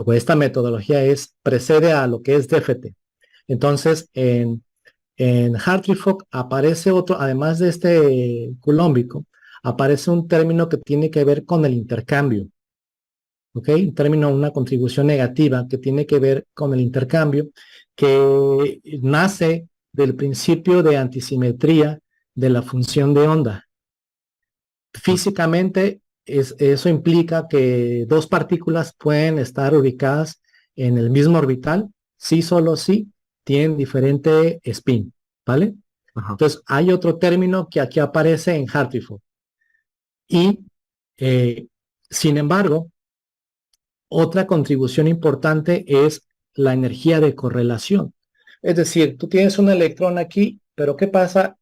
o esta metodología precede a lo que es DFT. Entonces, en Hartree-Fock aparece otro, además de este culombico, aparece un término que tiene que ver con el intercambio. ¿Ok? Un término, una contribución negativa que tiene que ver con el intercambio, que nace del principio de antisimetría de la función de onda. Físicamente, eso implica que dos partículas pueden estar ubicadas en el mismo orbital, si solo si tienen diferente spin, ¿vale? Ajá. Entonces, hay otro término que aquí aparece en Hartree-Fock. Y, sin embargo, otra contribución importante es la energía de correlación. Es decir, tú tienes un electrón aquí, pero ¿qué pasa?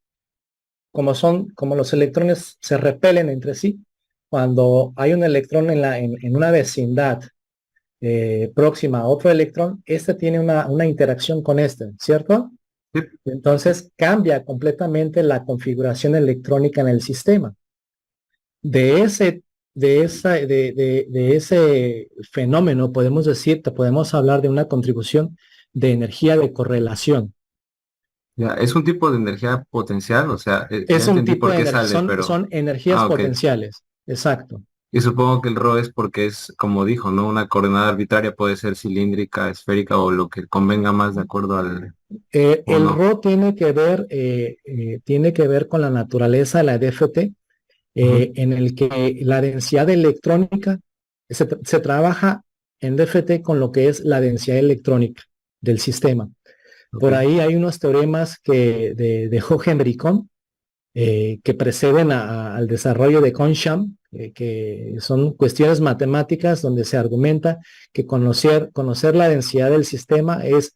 Como los electrones se repelen entre sí, cuando hay un electrón en una vecindad próxima a otro electrón, este tiene una interacción con este, ¿cierto? Sí. Entonces cambia completamente la configuración electrónica en el sistema. De ese fenómeno podemos decir, podemos hablar de una contribución de energía de correlación. Ya, es un tipo de energía potencial, o sea, ya Es un entendí tipo por de qué energía, sale, pero, son energías ok. potenciales, exacto. Y supongo que el Rho es porque es, como dijo, ¿no? Una coordenada arbitraria puede ser cilíndrica, esférica o lo que convenga más de acuerdo al, o El no. Rho tiene que ver con la naturaleza de la DFT, Ujú. en el que la densidad electrónica se trabaja en DFT con lo que es la densidad electrónica del sistema. Ok. Por ahí hay unos teoremas de Hohenry-Kohn que preceden al desarrollo de Kohn-Sham, que son cuestiones matemáticas donde se argumenta que conocer la densidad del sistema es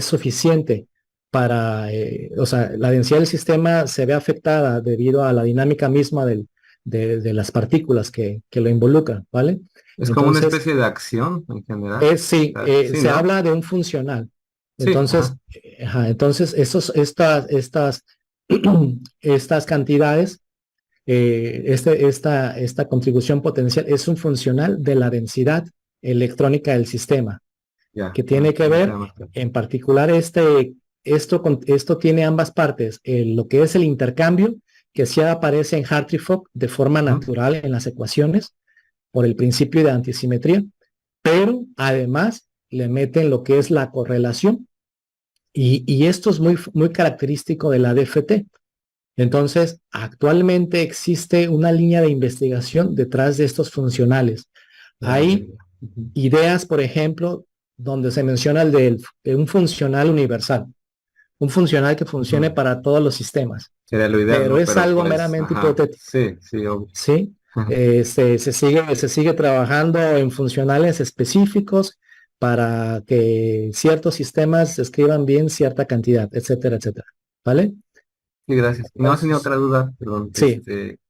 suficiente o sea, la densidad del sistema se ve afectada debido a la dinámica misma de las partículas que lo involucran, ¿vale? Es como una Entonces, especie de acción en general. sí, Sí, se ¿no? habla de un funcional. Sí, Entonces, ajá. entonces estas cantidades, esta contribución potencial es un funcional de la densidad electrónica del sistema, Ya, que ya, tiene que me ver, queda más claro. en particular, esto tiene ambas partes, lo que es el intercambio, que sí aparece en Hartree-Fock de forma Ujú. natural en las ecuaciones, por el principio de antisimetría, pero además le meten lo que es la correlación, y esto es muy característico de la DFT. Entonces, actualmente existe una línea de investigación detrás de estos funcionales. Ya, ya, Hay ya. Ujú. ideas, por ejemplo, donde se menciona de un funcional universal, un funcional que funcione Ujú. para todos los sistemas, Sería lo ideal, pero ¿no? es Pero algo pues, meramente ajá, hipotético, sí, sí, obvio. ¿sí? Se sigue trabajando en funcionales específicos para que ciertos sistemas escriban bien cierta cantidad, etcétera, etcétera. ¿Vale? Sí, gracias. Y no tenía Entonces, otra duda, perdón, sí,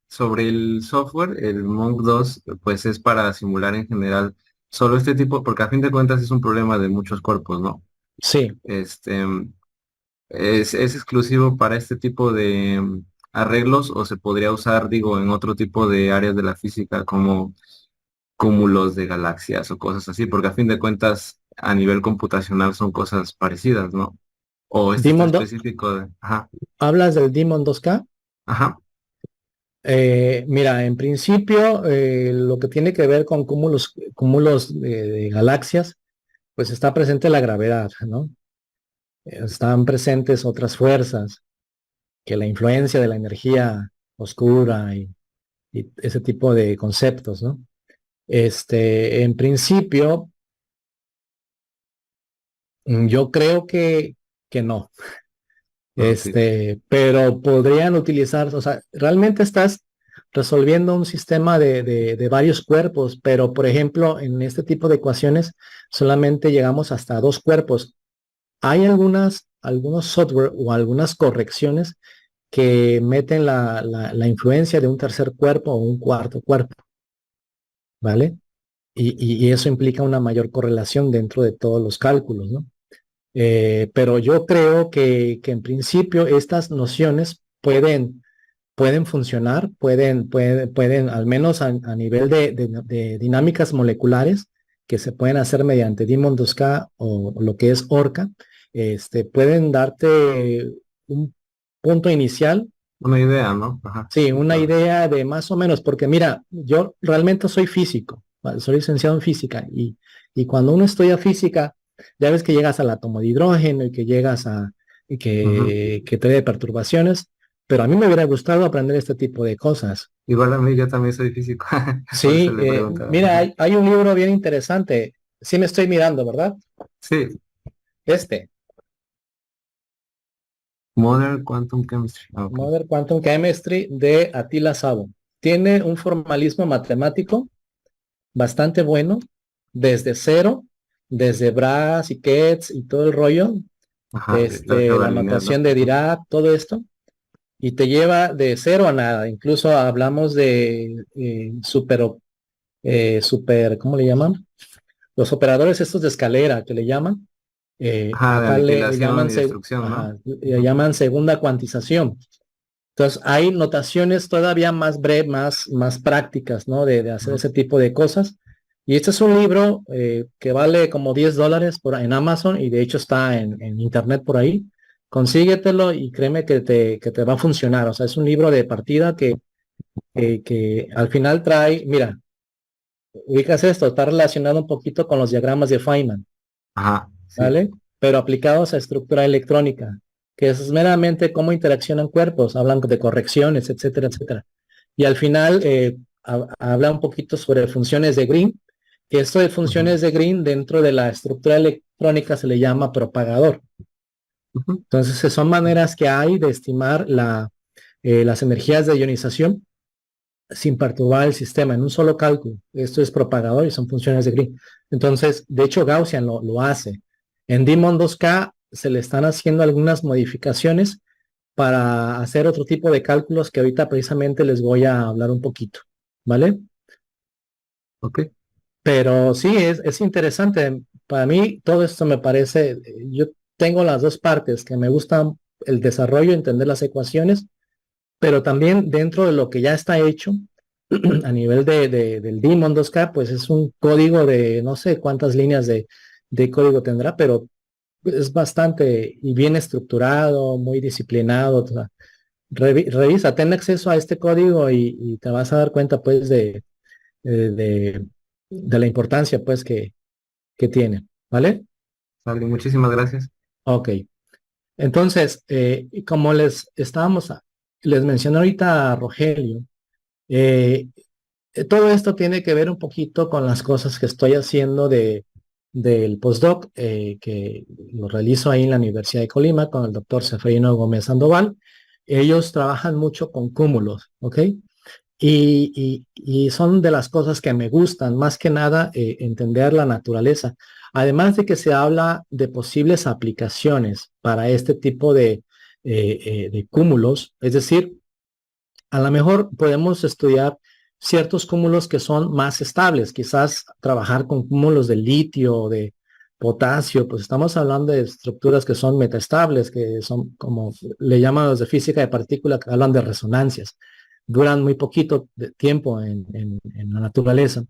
sobre el software, el Monk 2, pues es para simular en general solo este tipo, porque a fin de cuentas es un problema de muchos cuerpos, ¿no? sí. Este, es exclusivo para este tipo de arreglos o se podría usar, digo, en otro tipo de áreas de la física como cúmulos de galaxias o cosas así, porque a fin de cuentas a nivel computacional son cosas parecidas, ¿no? O este está Demon específico de, ajá, ¿Hablas del Demon 2K? ajá, Mira, en principio, lo que tiene que ver con cúmulos de galaxias, pues está presente la gravedad, ¿no? Están presentes otras fuerzas, que la influencia de la energía oscura y ese tipo de conceptos, ¿no? En principio, yo creo que no. ok, Pero podrían utilizar, o sea, realmente estás resolviendo un sistema de varios cuerpos, pero por ejemplo, en este tipo de ecuaciones solamente llegamos hasta dos cuerpos. Hay algunos software o algunas correcciones que meten la influencia de un tercer cuerpo o un cuarto cuerpo, ¿vale? Y eso implica una mayor correlación dentro de todos los cálculos, ¿no? Pero yo creo que en principio estas nociones pueden funcionar, pueden al menos a nivel de dinámicas moleculares que se pueden hacer mediante Demon 2K o lo que es Orca, pueden darte un punto inicial Una idea, ¿no? Ajá. Sí, una Claro. idea de más o menos, porque mira, yo realmente soy físico, ¿vale? Soy licenciado en física y cuando uno estudia física, ya ves que llegas al átomo de hidrógeno y que llegas a y Ujú. que trae perturbaciones, pero a mí me hubiera gustado aprender este tipo de cosas. Igual a mí, yo también soy físico, por eso Sí, le preguntaba. mira, Ajá. hay un libro bien interesante. Sí me estoy mirando, ¿verdad? Sí, Este, Modern Quantum Chemistry. Ah, ok. Modern Quantum Chemistry de Attila Szabo. Tiene un formalismo matemático bastante bueno, desde cero, desde Bras y Ketz y todo el rollo, Ajá, la álgebra la lineal, ¿no? notación de Ujú. Dirac, todo esto, y te lleva de cero a nada. Incluso hablamos de super, ¿cómo le llaman? Los operadores estos de escalera que le llaman, Ajá, de acá le aniquilación llaman, y destrucción, ¿no? ajá, le Ujú. llaman segunda cuantización. Entonces, hay notaciones todavía más breves, más prácticas, ¿no? De hacer Ujú. ese tipo de cosas. Y este es un libro que vale como $10 en Amazon y de hecho está en internet por ahí. Consíguetelo y créeme que te va a funcionar. O sea, es un libro de partida que al final trae, mira, ubicas esto, está relacionado un poquito con los diagramas de Feynman. Ajá, sí. ¿Vale? Pero aplicados a estructura electrónica, que es meramente cómo interaccionan cuerpos, hablan de correcciones, etcétera, etcétera. Y al final habla un poquito sobre funciones de Green, que esto de Ujú. funciones de Green dentro de la estructura electrónica se le llama propagador. Ujú. Entonces, son maneras que hay de estimar las energías de ionización sin perturbar el sistema en un solo cálculo. Esto es propagador y son funciones de Green. Entonces, de hecho, Gaussian lo hace. En Demon 2K se le están haciendo algunas modificaciones para hacer otro tipo de cálculos que ahorita precisamente les voy a hablar un poquito, ¿vale? Ok. Pero sí, es interesante. Para mí todo esto me parece, yo tengo las dos partes, que me gustan el desarrollo, entender las ecuaciones, pero también dentro de lo que ya está hecho a nivel del Daemon 2K, pues es un código de no sé cuántas líneas de código tendrá, pero es bastante y bien estructurado, muy disciplinado. O sea, revisa, ten acceso a este código y te vas a dar cuenta pues de, de- de la importancia pues que tiene, ¿vale? Sale, muchísimas gracias. Ok. Entonces, como les mencioné ahorita a Rogelio, eh, todo esto tiene que ver un poquito con las cosas que estoy haciendo del postdoc, que lo realizo ahí en la Universidad de Colima con el doctor Seferino Gómez Sandoval. Ellos trabajan mucho con cúmulos, ¿ok? Y son de las cosas que me gustan, más que nada, entender la naturaleza. Además de que se habla de posibles aplicaciones para este tipo de cúmulos, es decir, a lo mejor podemos estudiar ciertos cúmulos que son más estables, quizás trabajar con cúmulos de litio o de potasio, pues estamos hablando de estructuras que son metaestables, que son como le llaman los de física de partículas, que hablan de resonancias, duran muy poquito de tiempo en la naturaleza,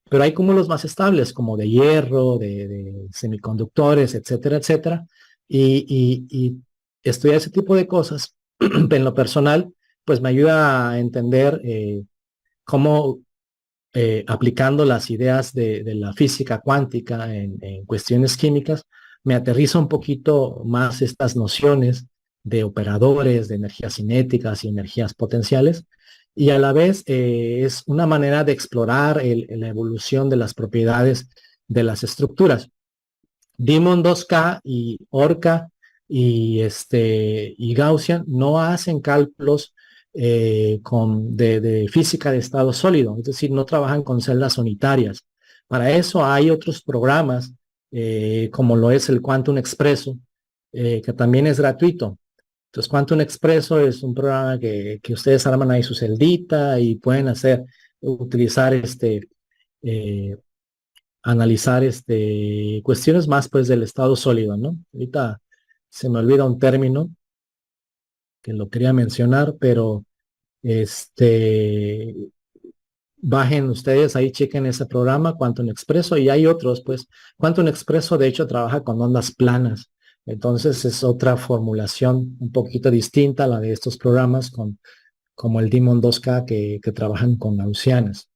pero hay cúmulos más estables como de hierro, de semiconductores, etcétera, etcétera, y estudiar ese tipo de cosas en lo personal pues me ayuda a entender cómo aplicando las ideas de la física cuántica en cuestiones químicas, me aterriza un poquito más estas nociones de operadores, de energías cinéticas y energías potenciales, y a la vez es una manera de explorar la evolución de las propiedades de las estructuras. Demon 2K y Orca y Gaussian no hacen cálculos de física de estado sólido, es decir, no trabajan con celdas unitarias. Para eso hay otros programas, como lo es el Quantum Expresso, que también es gratuito. Entonces, Quantum Expresso es un programa que ustedes arman ahí su celdita y pueden utilizar eh, analizar cuestiones más pues del estado sólido, ¿no? Ahorita se me olvida un término que lo quería mencionar, pero este bajen ustedes ahí, chequen ese programa, Quantum Expresso, y hay otros, pues, Quantum Expresso de hecho trabaja con ondas planas. Entonces es otra formulación un poquito distinta a la de estos programas como el Demon 2K que trabajan con gaussianas.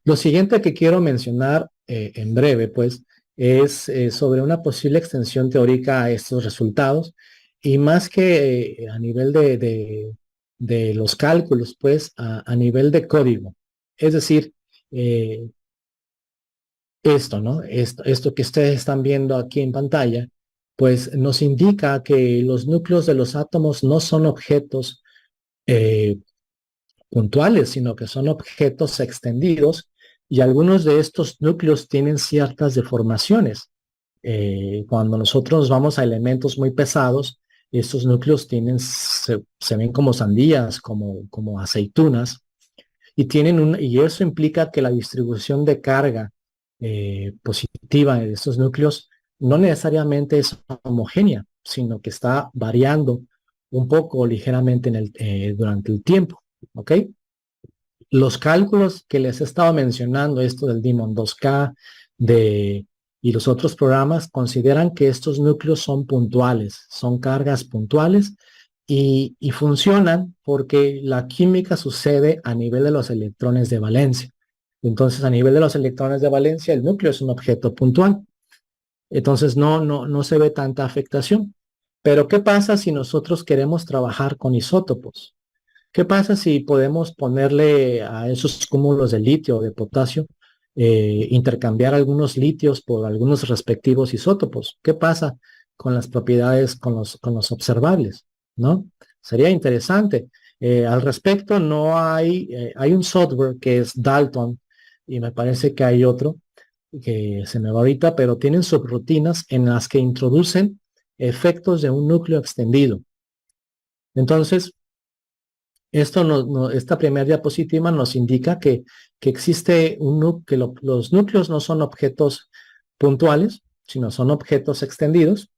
Lo siguiente que quiero mencionar en breve, pues, es sobre una posible extensión teórica a estos resultados y más que a nivel de los cálculos, pues, a nivel de código. Es decir, eh, esto, ¿no? Esto que ustedes están viendo aquí en pantalla, pues nos indica que los núcleos de los átomos no son objetos eh, puntuales, sino que son objetos extendidos y algunos de estos núcleos tienen ciertas deformaciones. Cuando nosotros vamos a elementos muy pesados, estos núcleos se ven como sandías, como aceitunas, y eso implica que la distribución de carga positiva de estos núcleos no necesariamente es homogénea, sino que está variando un poco ligeramente durante el tiempo. ¿Ok? Los cálculos que les he estado mencionando, esto del Demon 2K y los otros programas, consideran que estos núcleos son puntuales, son cargas puntuales y funcionan porque la química sucede a nivel de los electrones de valencia. Entonces, a nivel de los electrones de valencia, el núcleo es un objeto puntual. Entonces, no se ve tanta afectación. Pero, ¿qué pasa si nosotros queremos trabajar con isótopos? ¿Qué pasa si podemos ponerle a esos cúmulos de litio o de potasio, intercambiar algunos litios por algunos respectivos isótopos? ¿Qué pasa con las propiedades, con los observables? ¿No? Sería interesante. Al respecto, hay un software que es Dalton y me parece que hay otro que se me va ahorita, pero tienen subrutinas en las que introducen efectos de un núcleo extendido. Entonces, esta primera diapositiva nos indica que existe que los núcleos no son objetos puntuales, sino son objetos extendidos.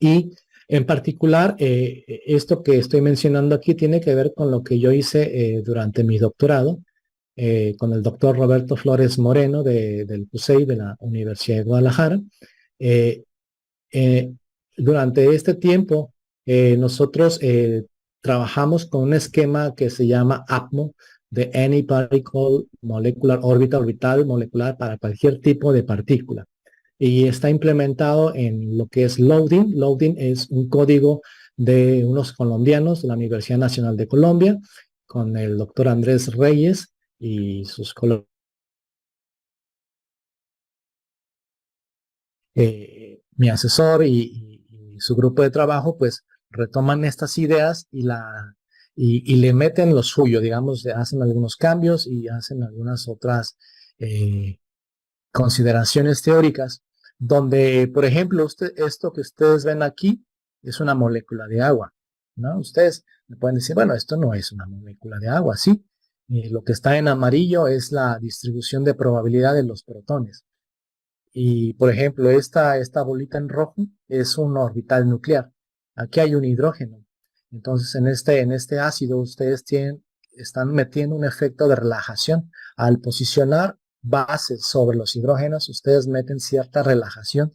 Y en particular, esto que estoy mencionando aquí tiene que ver con lo que yo hice durante mi doctorado con el doctor Roberto Flores Moreno del CUSEI de la Universidad de Guadalajara. Eh, eh, Durante este tiempo, nosotros trabajamos con un esquema que se llama APMO, de Any Particle Molecular Orbital molecular para cualquier tipo de partícula. Y está implementado en lo que es Loading. Loading es un código de unos colombianos de la Universidad Nacional de Colombia, con el doctor Andrés Reyes y sus colaboradores. Mi asesor y su grupo de trabajo, pues retoman estas ideas y le meten lo suyo, digamos, hacen algunos cambios y hacen algunas otras consideraciones teóricas, donde, por ejemplo, esto que ustedes ven aquí es una molécula de agua, ¿no? Ustedes me pueden decir, bueno, esto no es una molécula de agua, sí. Lo que está en amarillo es la distribución de probabilidad de los protones. Y, por ejemplo, esta bolita en rojo es un orbital nuclear. Aquí hay un hidrógeno. Entonces, en este ácido, ustedes están metiendo un efecto de relajación. Al posicionar bases sobre los hidrógenos, ustedes meten cierta relajación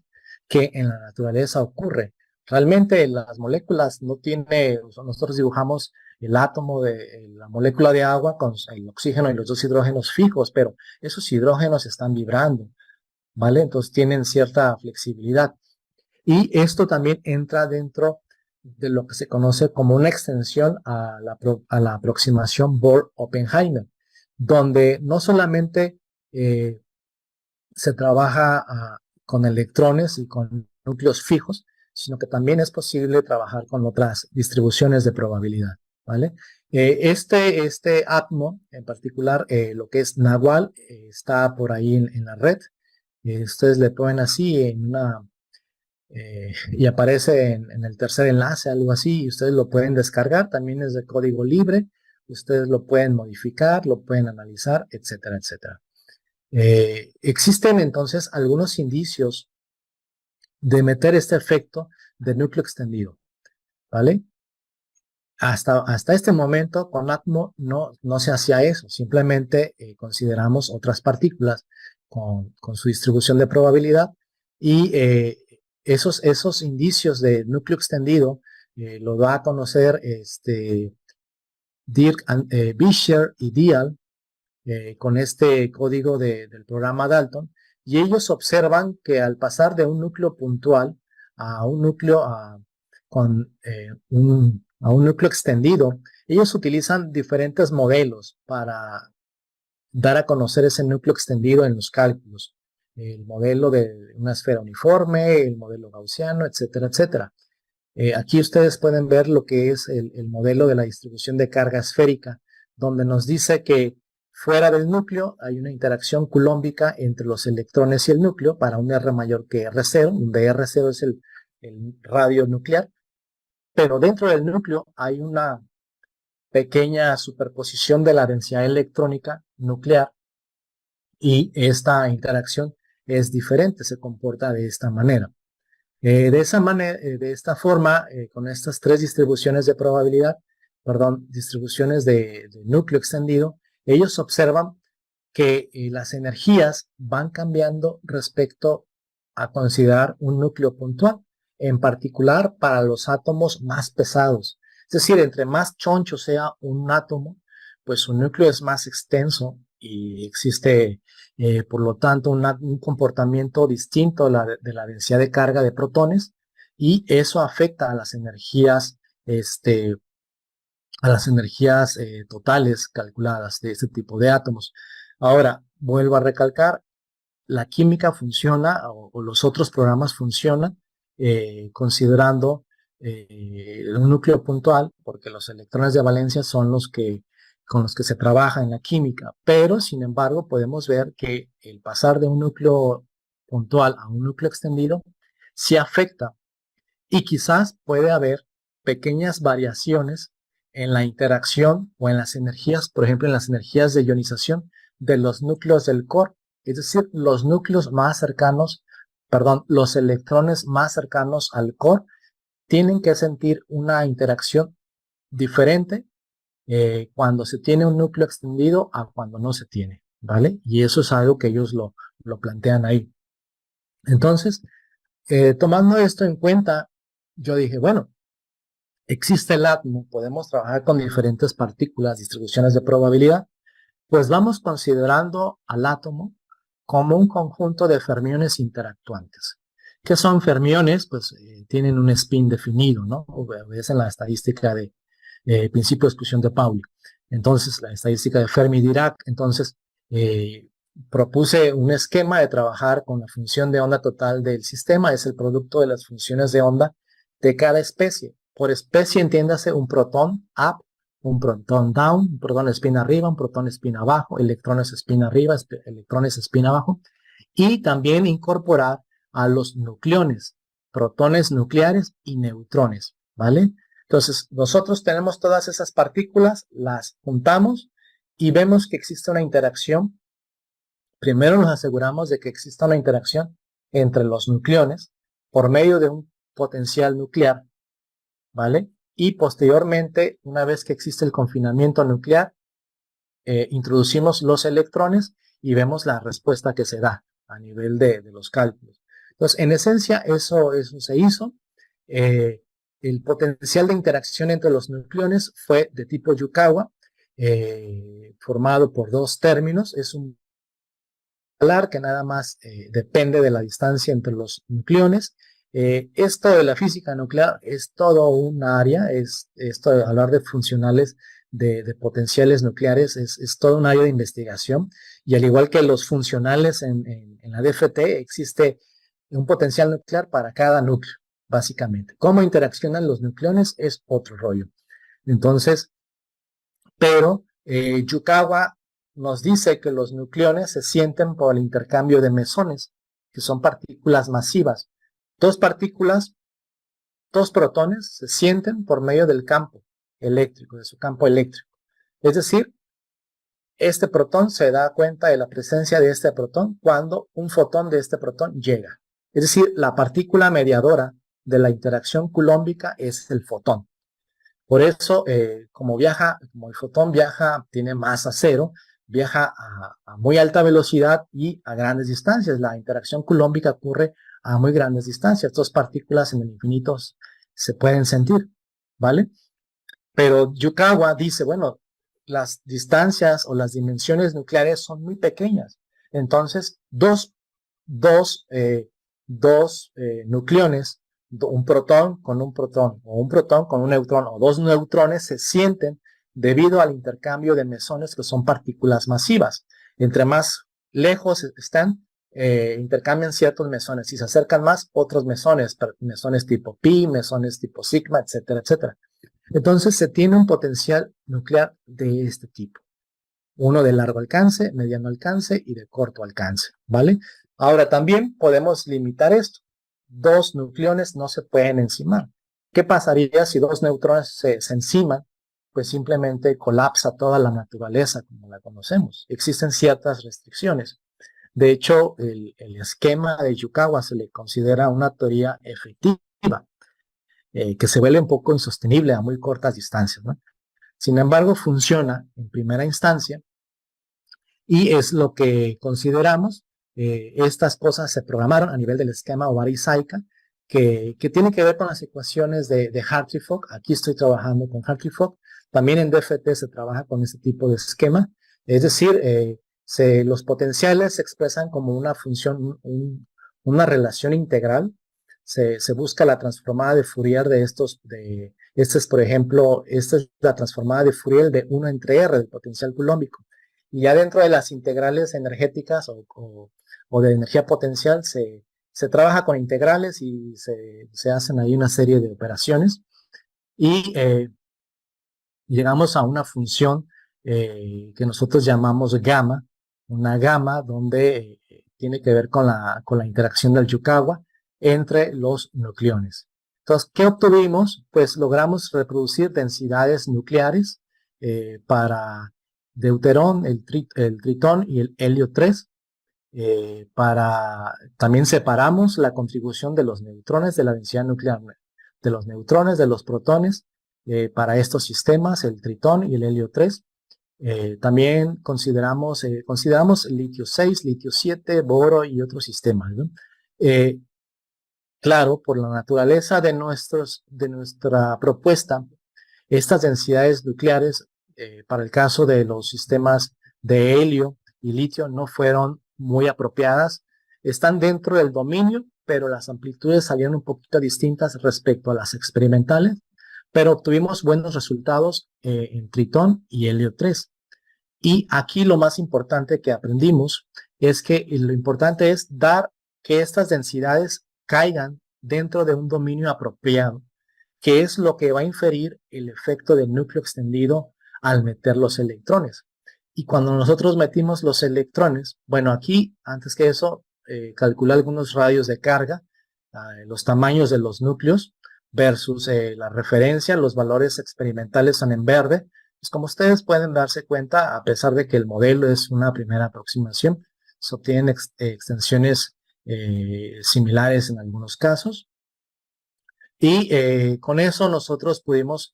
que en la naturaleza ocurre. Realmente las moléculas nosotros dibujamos el átomo de la molécula de agua con el oxígeno y los dos hidrógenos fijos, pero esos hidrógenos están vibrando. ¿Vale? Entonces tienen cierta flexibilidad. Y esto también entra dentro de lo que se conoce como una extensión a la aproximación Bohr-Oppenheimer, donde no solamente se trabaja con electrones y con núcleos fijos, sino que también es posible trabajar con otras distribuciones de probabilidad, ¿vale? Este ATMO, en particular, lo que es Nahual, está por ahí en la red. Ustedes le ponen así y aparece en el tercer enlace, algo así, y ustedes lo pueden descargar, también es de código libre, ustedes lo pueden modificar, lo pueden analizar, etcétera, etcétera. Existen entonces algunos indicios de meter este efecto de núcleo extendido, ¿vale? Hasta este momento con ATMO no se hacía eso, simplemente consideramos otras partículas con su distribución de probabilidad y esos indicios de núcleo extendido lo da a conocer Dirk Fischer y Dial con este código del programa Dalton, y ellos observan que al pasar de un núcleo puntual a un núcleo a un núcleo extendido, ellos utilizan diferentes modelos para dar a conocer ese núcleo extendido en los cálculos. El modelo de una esfera uniforme, el modelo gaussiano, etcétera, etcétera. Aquí ustedes pueden ver lo que es el modelo de la distribución de carga esférica, donde nos dice que fuera del núcleo hay una interacción culombica entre los electrones y el núcleo para un R mayor que R0, donde R0 es el radio nuclear, pero dentro del núcleo hay una pequeña superposición de la densidad electrónica nuclear y esta interacción es diferente, se comporta de esta manera. De esta forma, con estas tres distribuciones de probabilidad, distribuciones de núcleo extendido, ellos observan que las energías van cambiando respecto a considerar un núcleo puntual, en particular para los átomos más pesados. Es decir, entre más choncho sea un átomo, pues su núcleo es más extenso y existe, por lo tanto, un comportamiento distinto de la densidad de carga de protones, y eso afecta a las energías, totales calculadas de este tipo de átomos. Ahora, vuelvo a recalcar, la química funciona, o los otros programas funcionan, considerando un núcleo puntual, porque los electrones de valencia son con los que se trabaja en la química, pero sin embargo podemos ver que el pasar de un núcleo puntual a un núcleo extendido sí afecta, y quizás puede haber pequeñas variaciones en la interacción o en las energías, por ejemplo en las energías de ionización de los núcleos del core, es decir, los núcleos más cercanos, los electrones más cercanos al core tienen que sentir una interacción diferente cuando se tiene un núcleo extendido a cuando no se tiene, ¿vale? Y eso es algo que ellos lo plantean ahí. Entonces, tomando esto en cuenta, yo dije, bueno, existe el átomo, podemos trabajar con diferentes partículas, distribuciones de probabilidad, pues vamos considerando al átomo como un conjunto de fermiones interactuantes. ¿Qué son fermiones? Pues tienen un spin definido, ¿no? Obedecen la estadística de principio de exclusión de Pauli. Entonces, la estadística de Fermi-Dirac. Entonces, propuse un esquema de trabajar con la función de onda total del sistema. Es el producto de las funciones de onda de cada especie. Por especie, entiéndase un protón up, un protón down, un protón spin arriba, un protón spin abajo, electrones spin arriba, electrones spin abajo, y también incorporar a los nucleones, protones nucleares y neutrones, ¿vale? Entonces, nosotros tenemos todas esas partículas, las juntamos y vemos que existe una interacción. Primero nos aseguramos de que exista una interacción entre los nucleones por medio de un potencial nuclear, ¿vale? Y posteriormente, una vez que existe el confinamiento nuclear, introducimos los electrones y vemos la respuesta que se da a nivel de los cálculos. Entonces, en esencia, eso se hizo. El potencial de interacción entre los nucleones fue de tipo Yukawa, formado por dos términos. Es un escalar que nada más depende de la distancia entre los nucleones. Esto de la física nuclear es todo un área, esto de hablar de funcionales de potenciales nucleares es todo un área de investigación, y al igual que los funcionales en la DFT, existe un potencial nuclear para cada núcleo, básicamente. Cómo interaccionan los nucleones es otro rollo. Entonces, pero Yukawa nos dice que los nucleones se sienten por el intercambio de mesones, que son partículas masivas. Dos protones se sienten por medio del campo eléctrico, de su campo eléctrico. Es decir, este protón se da cuenta de la presencia de este protón cuando un fotón de este protón llega. Es decir, la partícula mediadora de la interacción culómbica es el fotón. Por eso, como el fotón viaja, tiene masa cero, viaja a muy alta velocidad y a grandes distancias. La interacción coulombica ocurre a muy grandes distancias. Dos partículas en el infinito se pueden sentir, ¿vale? Pero Yukawa dice, bueno, las distancias o las dimensiones nucleares son muy pequeñas. Entonces, dos nucleones, un protón con un protón, o un protón con un neutrón, o dos neutrones se sienten debido al intercambio de mesones, que son partículas masivas. Entre más lejos están, intercambian ciertos mesones. Si se acercan más, otros mesones tipo pi, mesones tipo sigma, etcétera, etcétera. Entonces se tiene un potencial nuclear de este tipo. Uno de largo alcance, mediano alcance y de corto alcance, ¿vale? Ahora también podemos limitar esto. Dos nucleones no se pueden encimar. ¿Qué pasaría si dos neutrones se enciman? Pues simplemente colapsa toda la naturaleza como la conocemos. Existen ciertas restricciones. De hecho, el esquema de Yukawa se le considera una teoría efectiva, que se vuelve un poco insostenible a muy cortas distancias, ¿no? Sin embargo, funciona en primera instancia y es lo que consideramos. Estas cosas se programaron a nivel del esquema Ovari-Saika, que tiene que ver con las ecuaciones de Hartree-Fock. Aquí estoy trabajando con Hartree-Fock. También en DFT se trabaja con este tipo de esquema. Es decir, los potenciales se expresan como una función, una relación integral. Se busca la transformada de Fourier de estos, por ejemplo, esta es la transformada de Fourier de 1 entre R del potencial coulombico. Y ya dentro de las integrales energéticas o de energía potencial se trabaja con integrales y se hacen ahí una serie de operaciones y llegamos a una función que nosotros llamamos gamma, una gamma donde tiene que ver con la interacción del Yukawa entre los nucleones. Entonces, ¿qué obtuvimos? Pues logramos reproducir densidades nucleares para deuterón, el tritón y el helio 3. También separamos la contribución de los neutrones de la densidad nuclear, de los neutrones, de los protones, para estos sistemas, el tritón y el helio 3. También consideramos litio 6, litio 7, boro y otros sistemas, ¿no? Claro, por la naturaleza de nuestra propuesta, estas densidades nucleares, para el caso de los sistemas de helio y litio, no fueron muy apropiadas. Están dentro del dominio, pero las amplitudes salieron un poquito distintas respecto a las experimentales, pero obtuvimos buenos resultados en tritón y helio 3. Y aquí lo más importante que aprendimos es que lo importante es dar que estas densidades caigan dentro de un dominio apropiado, que es lo que va a inferir el efecto del núcleo extendido al meter los electrones. Y cuando nosotros metimos los electrones, bueno, aquí, antes que eso, calculé algunos radios de carga, los tamaños de los núcleos versus la referencia, los valores experimentales son en verde. Pues como ustedes pueden darse cuenta, a pesar de que el modelo es una primera aproximación, se obtienen extensiones similares en algunos casos. Y con eso nosotros pudimos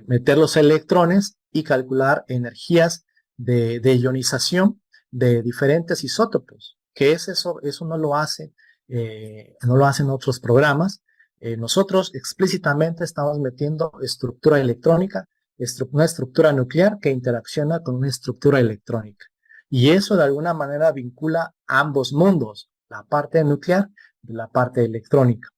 meter los electrones y calcular energías de ionización de diferentes isótopos, que eso no lo hacen otros programas. Nosotros explícitamente estamos metiendo estructura electrónica, una estructura nuclear que interacciona con una estructura electrónica. Y eso de alguna manera vincula ambos mundos, la parte nuclear y la parte electrónica.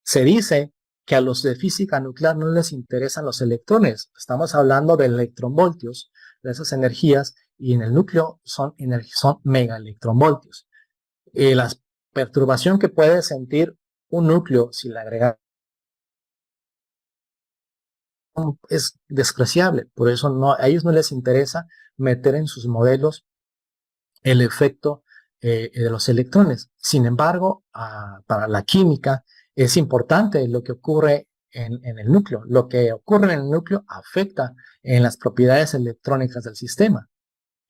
Se dice que a los de física nuclear no les interesan los electrones. Estamos hablando de electronvoltios, de esas energías, y en el núcleo son megaelectronvoltios. La perturbación que puede sentir un núcleo si le agregamos es despreciable. Por eso a ellos no les interesa meter en sus modelos el efecto de los electrones. Sin embargo, para la química es importante lo que ocurre en el núcleo. Lo que ocurre en el núcleo afecta en las propiedades electrónicas del sistema.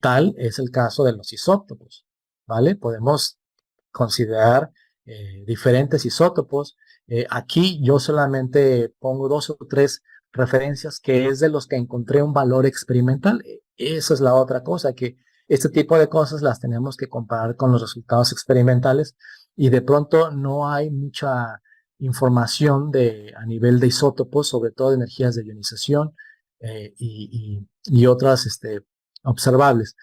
Tal es el caso de los isótopos, ¿vale? Podemos considerar diferentes isótopos. Aquí yo solamente pongo 2 o 3 referencias que es de los que encontré un valor experimental. Esa es la otra cosa, que Este tipo de cosas las tenemos que comparar con los resultados experimentales y de pronto no hay mucha información a nivel de isótopos, sobre todo de energías de ionización y otras observables.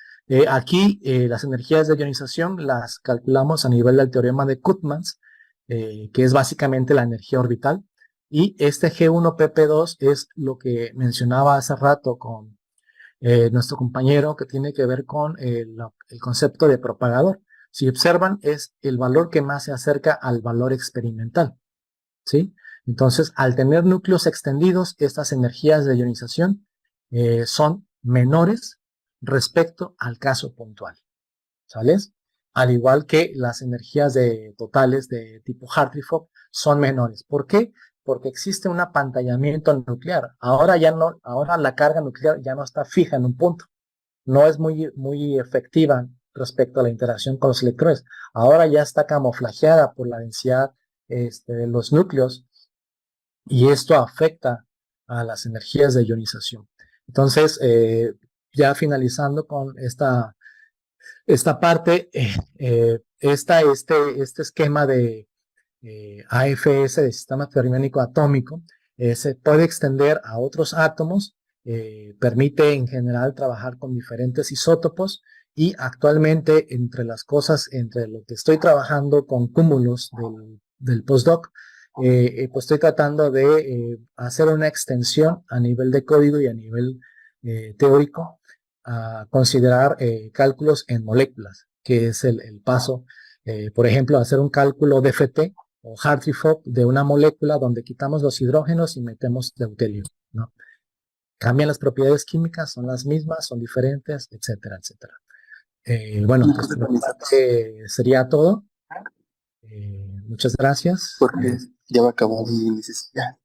Aquí las energías de ionización las calculamos a nivel del teorema de Koopmans, que es básicamente la energía orbital. Y este G1PP2 es lo que mencionaba hace rato con nuestro compañero, que tiene que ver con el concepto de propagador. Si observan, es el valor que más se acerca al valor experimental, ¿sí? Entonces, al tener núcleos extendidos, estas energías de ionización son menores respecto al caso puntual, ¿sales? Al igual que las energías totales de tipo Hartree-Fock son menores. ¿Por qué? Porque existe un apantallamiento nuclear. Ahora la carga nuclear ya no está fija en un punto. No es muy efectiva respecto a la interacción con los electrones. Ahora ya está camuflajeada por la densidad de los núcleos y esto afecta a las energías de ionización. Entonces, ya finalizando con esta parte, este esquema de AFS, de sistema fermiónico atómico, se puede extender a otros átomos, permite en general trabajar con diferentes isótopos y actualmente entre lo que estoy trabajando con cúmulos del postdoc, pues estoy tratando de hacer una extensión a nivel de código y a nivel teórico a considerar cálculos en moléculas, que es el paso, por ejemplo, hacer un cálculo DFT o Hartree-Fock de una molécula donde quitamos los hidrógenos y metemos deuterio, ¿no? Cambian las propiedades químicas, son las mismas, son diferentes, etcétera, etcétera. Bueno, pues sería todo. Muchas gracias. Porque ya va a acabar mi necesidad.